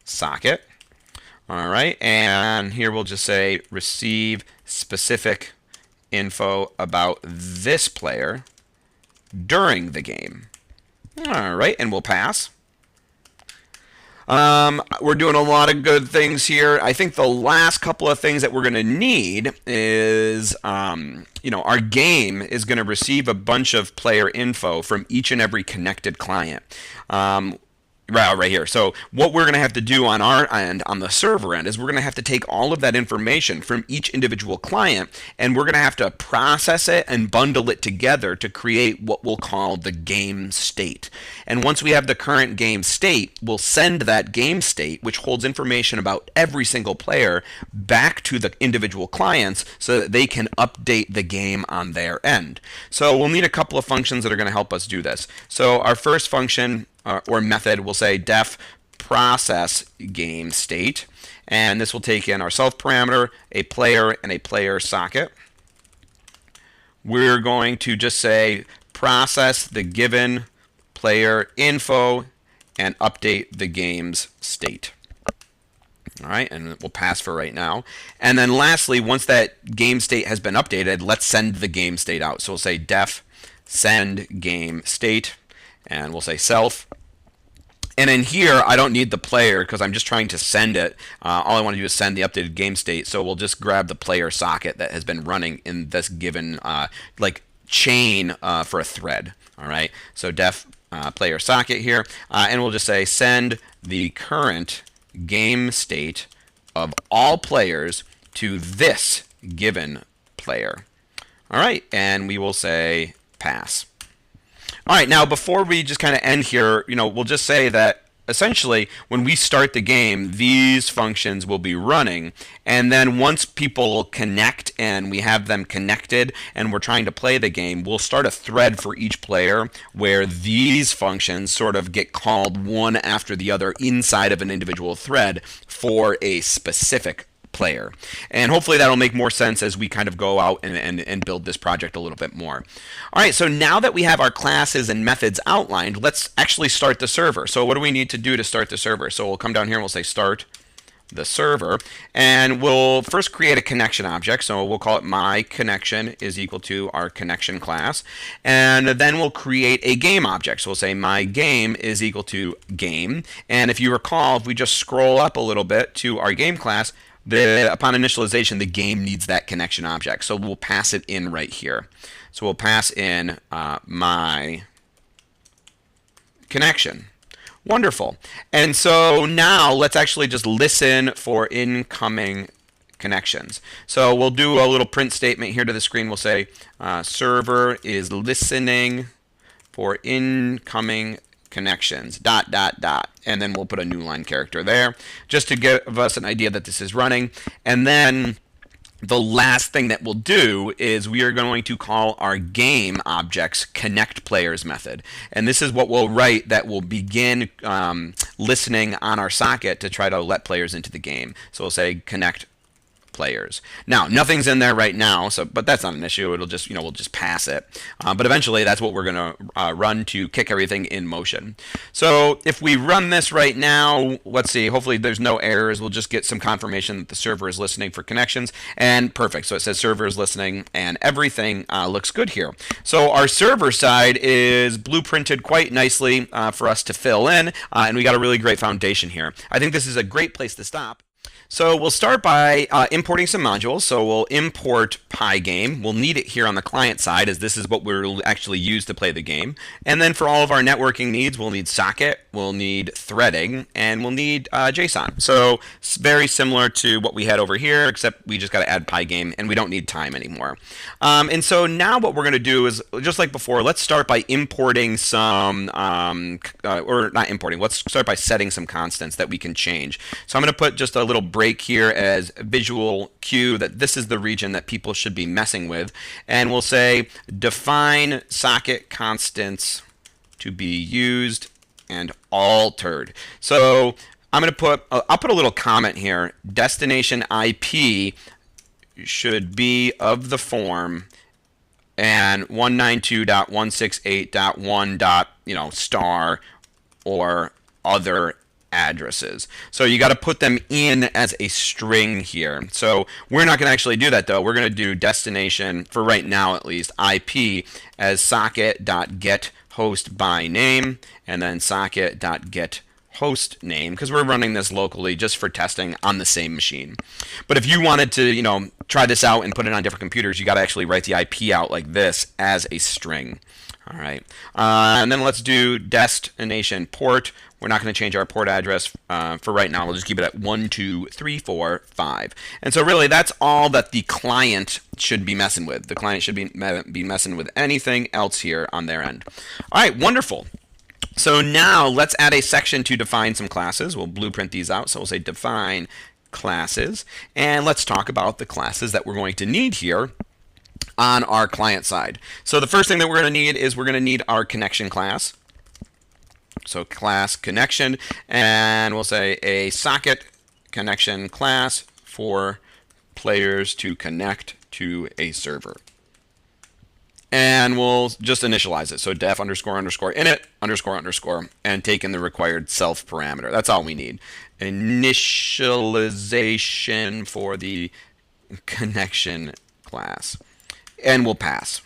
socket. All right, and here we'll just say receive specific info about this player during the game. All right, and we'll pass. We're doing a lot of good things here. I think the last couple of things that we're going to need is, our game is going to receive a bunch of player info from each and every connected client. Right here. So what we're going to have to do on our end, on the server end, is we're going to have to take all of that information from each individual client, and we're going to have to process it and bundle it together to create what we'll call the game state. And once we have the current game state, we'll send that game state, which holds information about every single player, back to the individual clients so that they can update the game on their end. So we'll need a couple of functions that are going to help us do this. So our first function or method will say def process game state, and this will take in our self parameter, a player, and a player socket. We're going to just say process the given player info and update the game's state. All right, and we'll pass for right now. And then lastly, once that game state has been updated, let's send the game state out. So we'll say def send game state, and we'll say self. And in here, I don't need the player because I'm just trying to send it. All I want to do is send the updated game state. So we'll just grab the player socket that has been running in this given chain for a thread. All right. So def player socket here, and we'll just say send the current game state of all players to this given player. All right, and we will say pass. All right, now before we just kind of end here, we'll just say that essentially when we start the game, these functions will be running, and then once people connect and we have them connected and we're trying to play the game, we'll start a thread for each player where these functions sort of get called one after the other inside of an individual thread for a specific player. And hopefully that'll make more sense as we kind of go out and build this project a little bit more. All right, so now that we have our classes and methods outlined, let's actually start the server. So what do we need to do to start the server? So we'll come down here and we'll say start the server, and we'll first create a connection object. So we'll call it my connection is equal to our connection class, and then we'll create a game object. So we'll say my game is equal to game, and if you recall, if we just scroll up a little bit to our game class, upon initialization, the game needs that connection object. So we'll pass it in right here. So we'll pass in my connection. Wonderful. And so now let's actually just listen for incoming connections. So we'll do a little print statement here to the screen. We'll say server is listening for incoming connections, ... And then we'll put a new line character there just to give us an idea that this is running. And then the last thing that we'll do is we are going to call our game objects connect players method. And this is what we'll write that will begin listening on our socket to try to let players into the game. So we'll say connect players. Now, nothing's in there right now, but that's not an issue. It'll just, we'll just pass it. But eventually, that's what we're going to run to kick everything in motion. So if we run this right now, let's see, hopefully there's no errors. We'll just get some confirmation that the server is listening for connections, and perfect. So it says server is listening, and everything looks good here. So our server side is blueprinted quite nicely for us to fill in, and we got a really great foundation here. I think this is a great place to stop. So we'll start by importing some modules. So we'll import Pygame. We'll need it here on the client side, as this is what we'll actually use to play the game. And then for all of our networking needs, we'll need socket, we'll need threading, and we'll need JSON. So it's very similar to what we had over here, except we just got to add Pygame, and we don't need time anymore. And so now what we're going to do is, just like before, let's start by importing some, or not importing, let's start by setting some constants that we can change. So I'm going to put just a little break here as visual cue that this is the region that people should be messing with, and we'll say define socket constants to be used and altered. So I'm going to put I'll put a little comment here. Destination IP should be of the form and 192.168.1. Star or other addresses. So you got to put them in as a string here. So we're not going to actually do that though. We're going to do destination, for right now at least, IP as socket.getHostByName and then socket.getHostName, because we're running this locally just for testing on the same machine. But if you wanted to, try this out and put it on different computers, you got to actually write the IP out like this as a string. All right, and then let's do destination port. We're not going to change our port address for right now. We'll just keep it at 12345. And so really, that's all that the client should be messing with. The client should be messing with anything else here on their end. All right, wonderful. So now let's add a section to define some classes. We'll blueprint these out. So we'll say define classes, and let's talk about the classes that we're going to need here on our client side. So the first thing that we're going to need is we're going to need our connection class. So class connection, and we'll say a socket connection class for players to connect to a server. And we'll just initialize it. So def __init __, and take in the required self parameter. That's all we need. Initialization for the connection class. And we'll pass.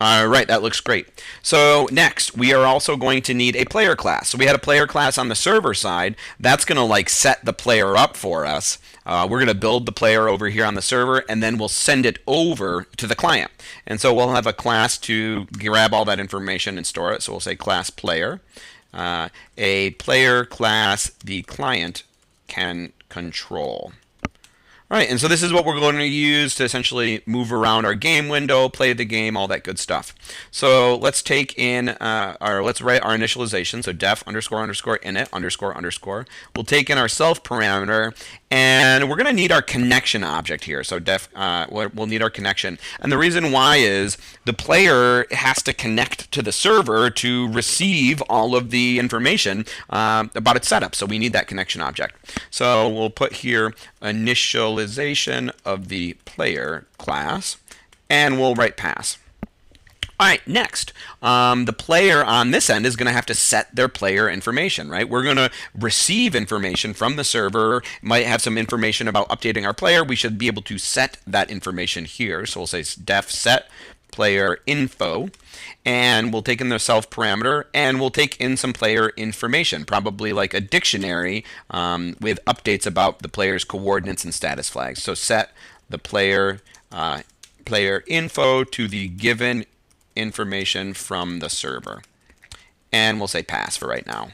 All right, that looks great. So next, we are also going to need a player class. So we had a player class on the server side. That's going to set the player up for us. We're going to build the player over here on the server, and then we'll send it over to the client. And so we'll have a class to grab all that information and store it. So we'll say class player. A player class the client can control. All right, and so this is what we're going to use to essentially move around our game window, play the game, all that good stuff. So let's take in let's write our initialization. So def __init __. We'll take in our self parameter, and we're going to need our connection object here. So def we'll need our connection, and the reason why is the player has to connect to the server to receive all of the information about its setup. So we need that connection object. So we'll put here initialization of the player class, and we'll write pass. All right, next, the player on this end is going to have to set their player information, right? We're going to receive information from the server, might have some information about updating our player. We should be able to set that information here. So we'll say def set player info, and we'll take in the self parameter, and we'll take in some player information, probably like a dictionary with updates about the player's coordinates and status flags. So set the player info to the given information from the server, and we'll say pass for right now.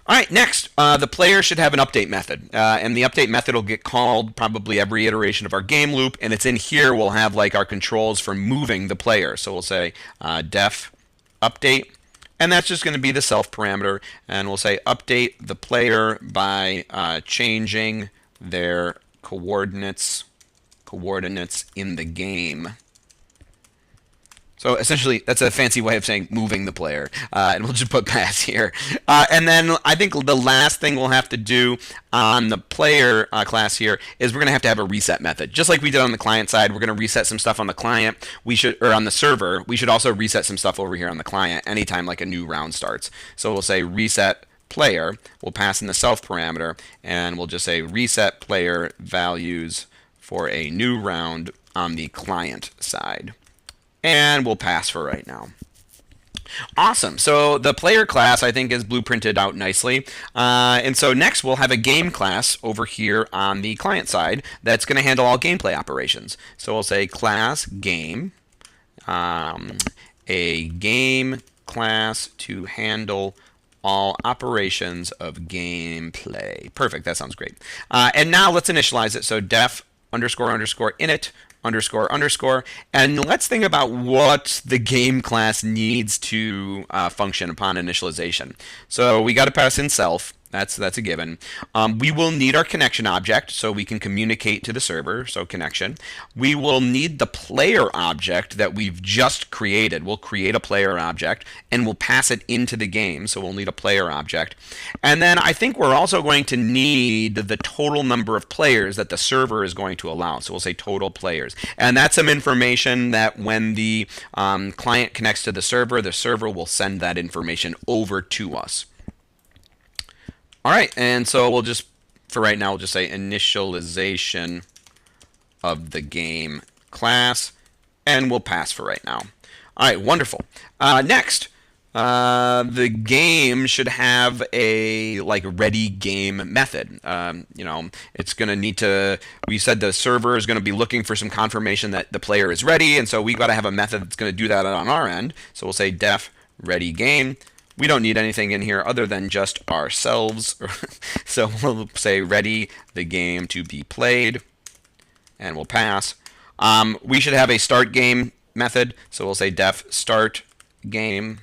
All right, next, the player should have an update method, and the update method will get called probably every iteration of our game loop, and it's in here we'll have like our controls for moving the player. So we'll say def update, and that's just going to be the self parameter, and we'll say update the player by changing their coordinates in the game. So essentially, that's a fancy way of saying moving the player, and we'll just put pass here. And then I think the last thing we'll have to do on the player class here is we're going to have a reset method. Just like we did on the client side, we're going to reset some stuff on the client. Or on the server, we should also reset some stuff over here on the client anytime like a new round starts. So we'll say reset player, we'll pass in the self parameter, and we'll just say reset player values for a new round on the client side. And we'll pass for right now. Awesome. So the player class, I think, is blueprinted out nicely. And so next we'll have a game class over here on the client side that's going to handle all gameplay operations. So we'll say class game, a game class to handle all operations of gameplay. Perfect. That sounds great. And now let's initialize it. So def __ init __, and let's think about what the game class needs to function upon initialization. So we got to pass in self. That's a given. We will need our connection object so we can communicate to the server, so connection. We will need the player object that we've just created. We'll create a player object and we'll pass it into the game, so we'll need a player object. And then I think we're also going to need the total number of players that the server is going to allow. So we'll say total players. And that's some information that when the client connects to the server will send that information over to us. All right, and so we'll just, for right now, we'll just say initialization of the game class, and we'll pass for right now. All right, wonderful. Next, the game should have a ready game method. It's going to need to. We said the server is going to be looking for some confirmation that the player is ready, and so we've got to have a method that's going to do that on our end. So we'll say def ready game. We don't need anything in here other than just ourselves. So we'll say ready the game to be played, and we'll pass. We should have a start game method. So we'll say def start game.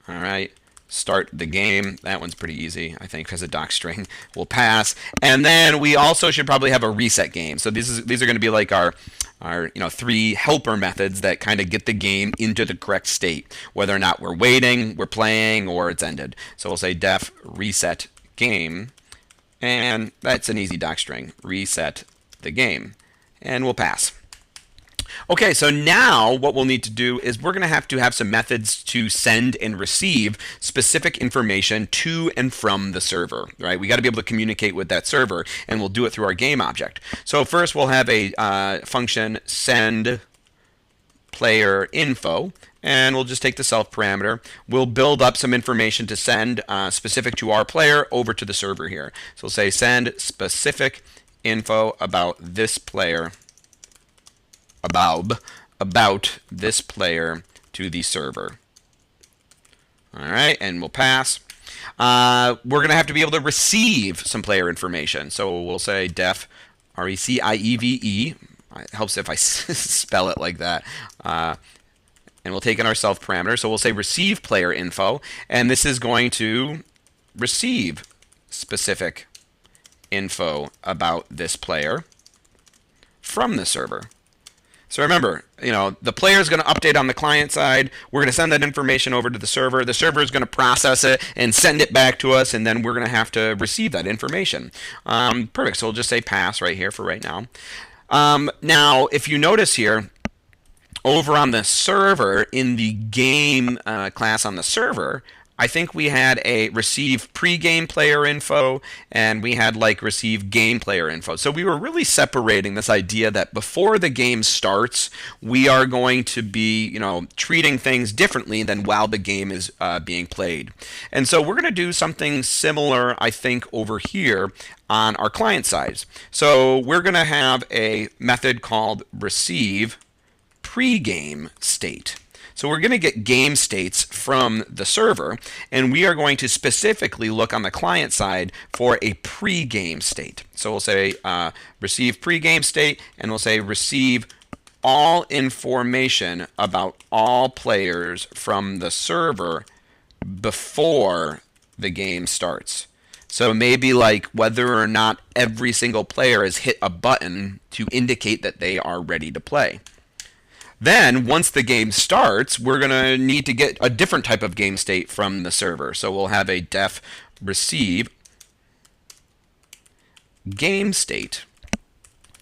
All right. Start the game. That one's pretty easy, I think, as a doc string. We'll pass. And then we also should probably have a reset game. So these are going to be like our 3 helper methods that kind of get the game into the correct state, whether or not we're waiting, we're playing, or it's ended. So we'll say def reset game, and that's an easy doc string. Reset the game, and we'll pass. Okay, so now what we'll need to do is we're going to have some methods to send and receive specific information to and from the server, right? We got to be able to communicate with that server, and we'll do it through our game object. So first we'll have a function send player info, and we'll just take the self parameter. We'll build up some information to send specific to our player over to the server here. So we'll say send specific info about this player, about this player to the server. All right, and we'll pass. We're going to have to be able to receive some player information. So we'll say def RECIEVE. It helps if I spell it like that. And we'll take in our self parameter. So we'll say receive player info, and this is going to receive specific info about this player from the server. So remember, the player is going to update on the client side. We're going to send that information over to the server. The server is going to process it and send it back to us, and then we're going to have to receive that information. Perfect. So we'll just say pass right here for right now. Now, if you notice here, over on the server, in the game class on the server, I think we had a receive pre-game player info, and we had like receive game player info. So we were really separating this idea that before the game starts, we are going to be, treating things differently than while the game is being played. And so we're going to do something similar, I think, over here on our client side. So we're going to have a method called receive pre-game state. So we're going to get game states from the server, and we are going to specifically look on the client side for a pre-game state. So we'll say receive pre-game state, and we'll say receive all information about all players from the server before the game starts. So maybe like whether or not every single player has hit a button to indicate that they are ready to play. Then, once the game starts, we're going to need to get a different type of game state from the server. So we'll have a def receive game state.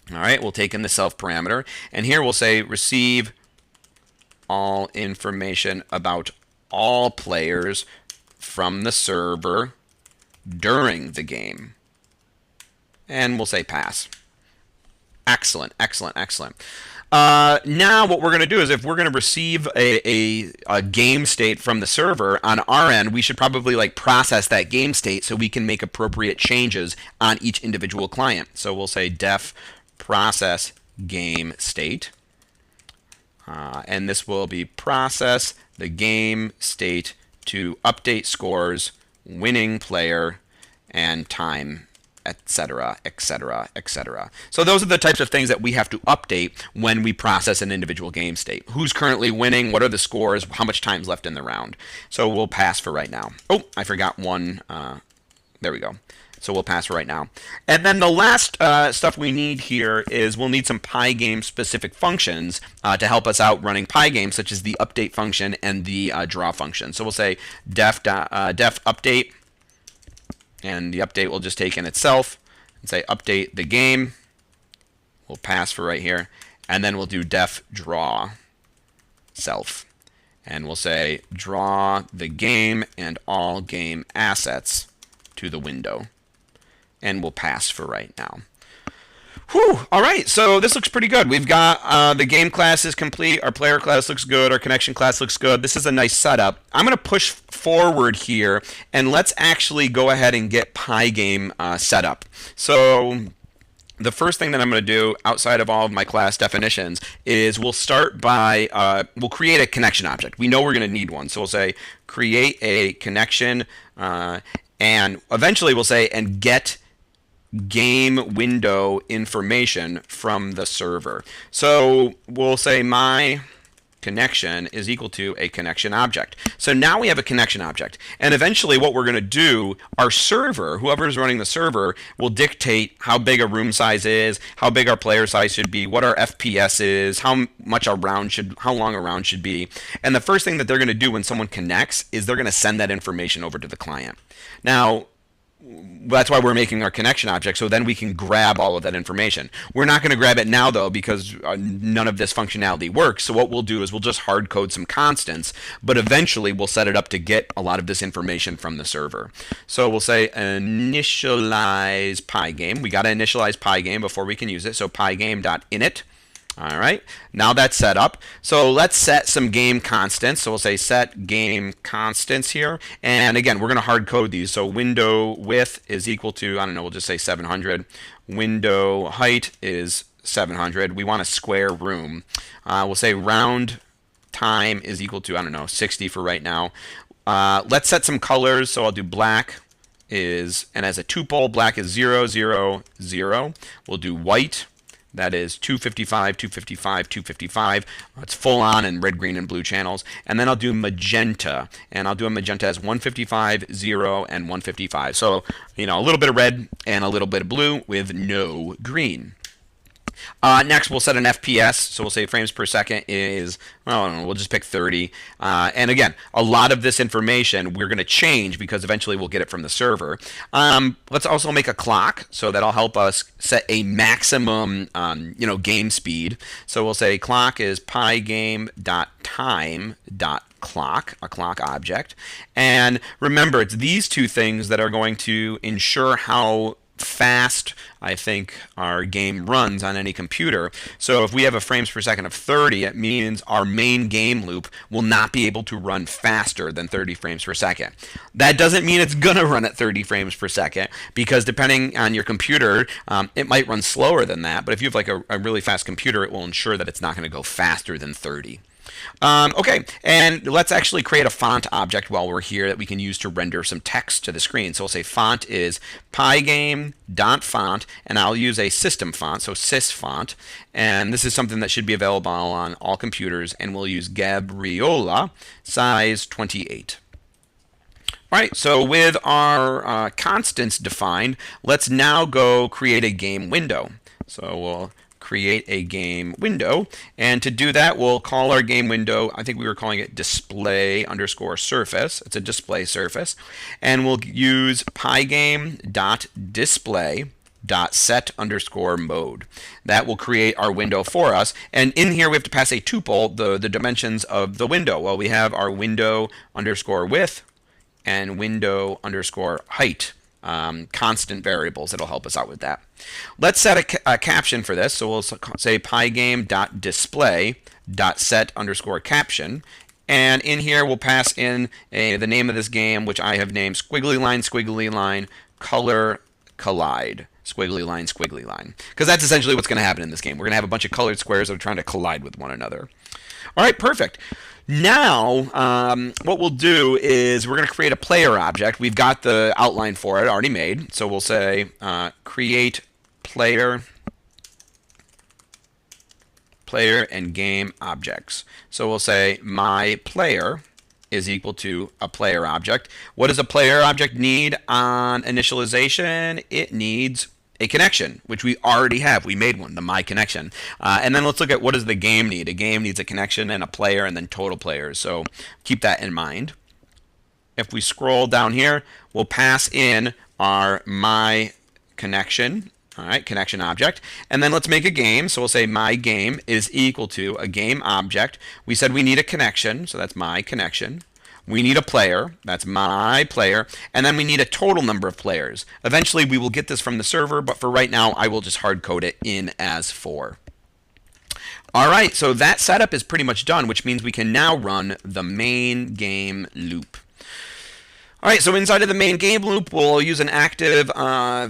All right, we'll take in the self parameter. And here we'll say receive all information about all players from the server during the game. And we'll say pass. Excellent, excellent, excellent. Now what we're going to do is if we're going to receive a game state from the server on our end, we should probably like process that game state so we can make appropriate changes on each individual client. So we'll say def process game state. And this will be process the game state to update scores, winning player, and time, etc., etc., etc. So those are the types of things that we have to update when we process an individual game state. Who's currently winning? What are the scores? How much time's left in the round? So we'll pass for right now. Oh, I forgot one. There we go. So we'll pass for right now. And then the last stuff we need here is we'll need some Pygame specific functions to help us out running Pygame, such as the update function and the draw function. So we'll say def update. And the update will just take in itself and say update the game. We'll pass for right here. And then we'll do def draw self. And we'll say draw the game and all game assets to the window. And we'll pass for right now. Whew, all right, so this looks pretty good. We've got the game class is complete, our player class looks good, our connection class looks good. This is a nice setup. I'm going to push forward here, and let's actually go ahead and get Pygame set up. So the first thing that I'm going to do outside of all of my class definitions is we'll start by, we'll create a connection object. We know we're going to need one, so we'll say create a connection, and eventually we'll say and get game window information from the server. So we'll say my connection is equal to a connection object. So now we have a connection object. And eventually what we're going to do, our server, whoever is running the server, will dictate how big a room size is, how big our player size should be, what our FPS is, how long a round should be. And the first thing that they're going to do when someone connects is they're going to send that information over to the client. Now, that's why we're making our connection object, so then we can grab all of that information. We're not going to grab it now, though, because none of this functionality works. So what we'll do is we'll just hard code some constants, but eventually we'll set it up to get a lot of this information from the server. So we'll say initialize Pygame. We got to initialize Pygame before we can use it, so pygame.init. All right, now that's set up. So let's set some game constants. So we'll say set game constants here. And again, we're going to hard code these. So window width is equal to, I don't know, we'll just say 700. Window height is 700. We want a square room. We'll say round time is equal to, I don't know, 60 for right now. Let's set some colors. So I'll do black is, and as a tuple, black is 0, 0, 0. We'll do white. That is 255, 255, 255. It's full on in red, green, and blue channels. And then I'll do magenta. And I'll do a magenta as 155, 0, and 155. So, a little bit of red and a little bit of blue with no green. Next, we'll set an FPS. So we'll say frames per second is, well, I don't know, we'll just pick 30. And again, a lot of this information we're going to change because eventually we'll get it from the server. Let's also make a clock, so that'll help us set a maximum, game speed. So we'll say clock is pygame.time.clock, a clock object. And remember, it's these two things that are going to ensure how fast I think our game runs on any computer. So if we have a frames per second of 30, it means our main game loop will not be able to run faster than 30 frames per second. That doesn't mean it's going to run at 30 frames per second, because depending on your computer, it might run slower than that. But if you have like a really fast computer, it will ensure that it's not going to go faster than 30. Okay, and let's actually create a font object while we're here that we can use to render some text to the screen. So we'll say font is pygame.font, and I'll use a system font, so sys font, and this is something that should be available on all computers, and we'll use Gabriola, size 28. All right, so with our constants defined, let's now go create a game window. So we'll create a game window, and to do that we'll call our game window, I think we were calling it display underscore surface. It's a display surface, and we'll use pygame.display.set underscore mode. That will create our window for us, and in here we have to pass a tuple, the dimensions of the window. Well, we have our window underscore width and window underscore height. Constant variables that'll help us out with that. Let's set a caption for this. So we'll say pygame.display.set underscore caption. And in here we'll pass in the name of this game, which I have named squiggly line, color collide. Squiggly line. Because that's essentially what's going to happen in this game. We're going to have a bunch of colored squares that are trying to collide with one another. All right, perfect. Now, what we'll do is we're going to create a player object. We've got the outline for it already made. So we'll say create player and game objects. So we'll say my player is equal to a player object. What does a player object need on initialization? It needs a connection, which we already have. We made one, the my connection. And then let's look at what does the game need. A game needs a connection and a player and then total players. So keep that in mind. If we scroll down here, we'll pass in our my connection. All right, connection object. And then let's make a game. So we'll say my game is equal to a game object. We said we need a connection, so that's my connection. We need a player, that's my player, and then we need a total number of players. Eventually we will get this from the server, but for right now I will just hard code it in as 4. All right, so that setup is pretty much done, which means we can now run the main game loop. All right, so inside of the main game loop, we'll use an active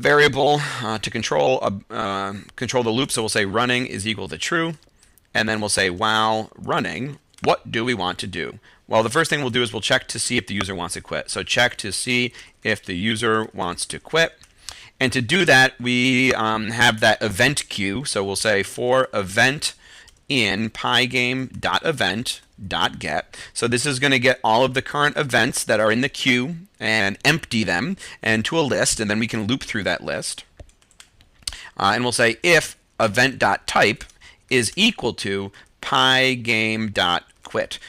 variable to control the loop. So we'll say running is equal to true, and then we'll say while running, what do we want to do? Well, the first thing we'll do is we'll check to see if the user wants to quit. So check to see if the user wants to quit. And to do that, we have that event queue. So we'll say for event in pygame.event.get. So this is going to get all of the current events that are in the queue and empty them into a list, and then we can loop through that list. And we'll say if event.type is equal to pygame.quit.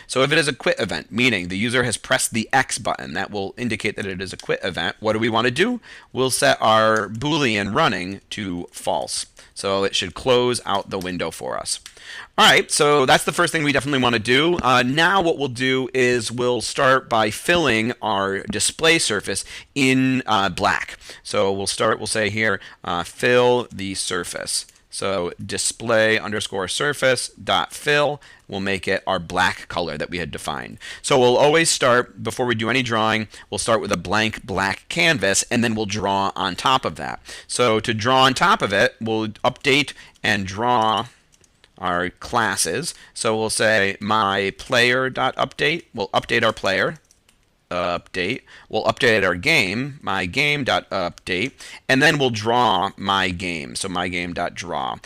So if it is a quit event, meaning the user has pressed the X button, that will indicate that it is a quit event. What do we want to do? We'll set our Boolean running to false. So it should close out the window for us. All right, so that's the first thing we definitely want to do. Now what we'll do is we'll start by filling our display surface in black. So we'll say here, fill the surface. So display underscore surface dot fill will make it our black color that we had defined. So we'll always start, before we do any drawing, we'll start with a blank black canvas, and then we'll draw on top of that. So to draw on top of it, we'll update and draw our classes. So we'll say my player dot update. We'll update our player. Update. We'll update our game, my game dot update, and then we'll draw my game. So my game dot draw.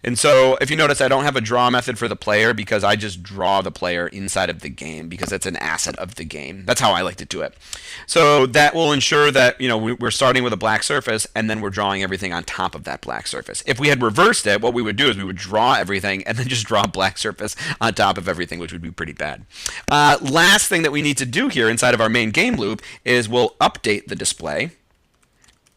And so if you notice, I don't have a draw method for the player because I just draw the player inside of the game because it's an asset of the game. That's how I like to do it. So that will ensure that we're starting with a black surface and then we're drawing everything on top of that black surface. If we had reversed it, what we would do is we would draw everything and then just draw a black surface on top of everything, which would be pretty bad. Last thing that we need to do here inside of our main game loop is we'll update the display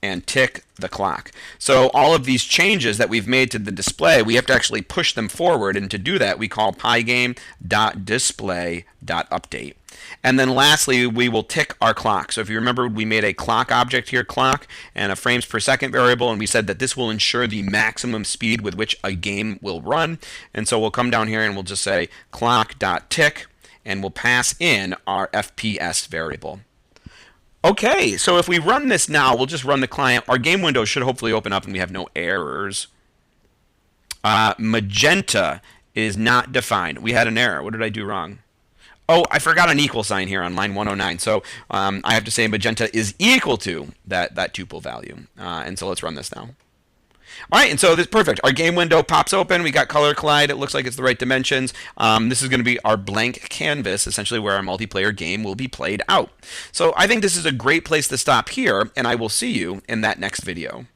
and tick the clock. So all of these changes that we've made to the display, we have to actually push them forward, and to do that we call pygame.display.update. And then lastly, we will tick our clock. So if you remember, we made a clock object here, clock, and a frames per second variable, and we said that this will ensure the maximum speed with which a game will run. And so we'll come down here and we'll just say clock.tick, and we'll pass in our FPS variable. Okay, so if we run this now, we'll just run the client. Our game window should hopefully open up and we have no errors. Magenta is not defined. We had an error. What did I do wrong? Oh, I forgot an equal sign here on line 109. So I have to say magenta is equal to that tuple value. And so let's run this now. All right, and so this is perfect. Our game window pops open. We got color collide. It looks like it's the right dimensions. This is going to be our blank canvas, essentially where our multiplayer game will be played out. So I think this is a great place to stop here, and I will see you in that next video.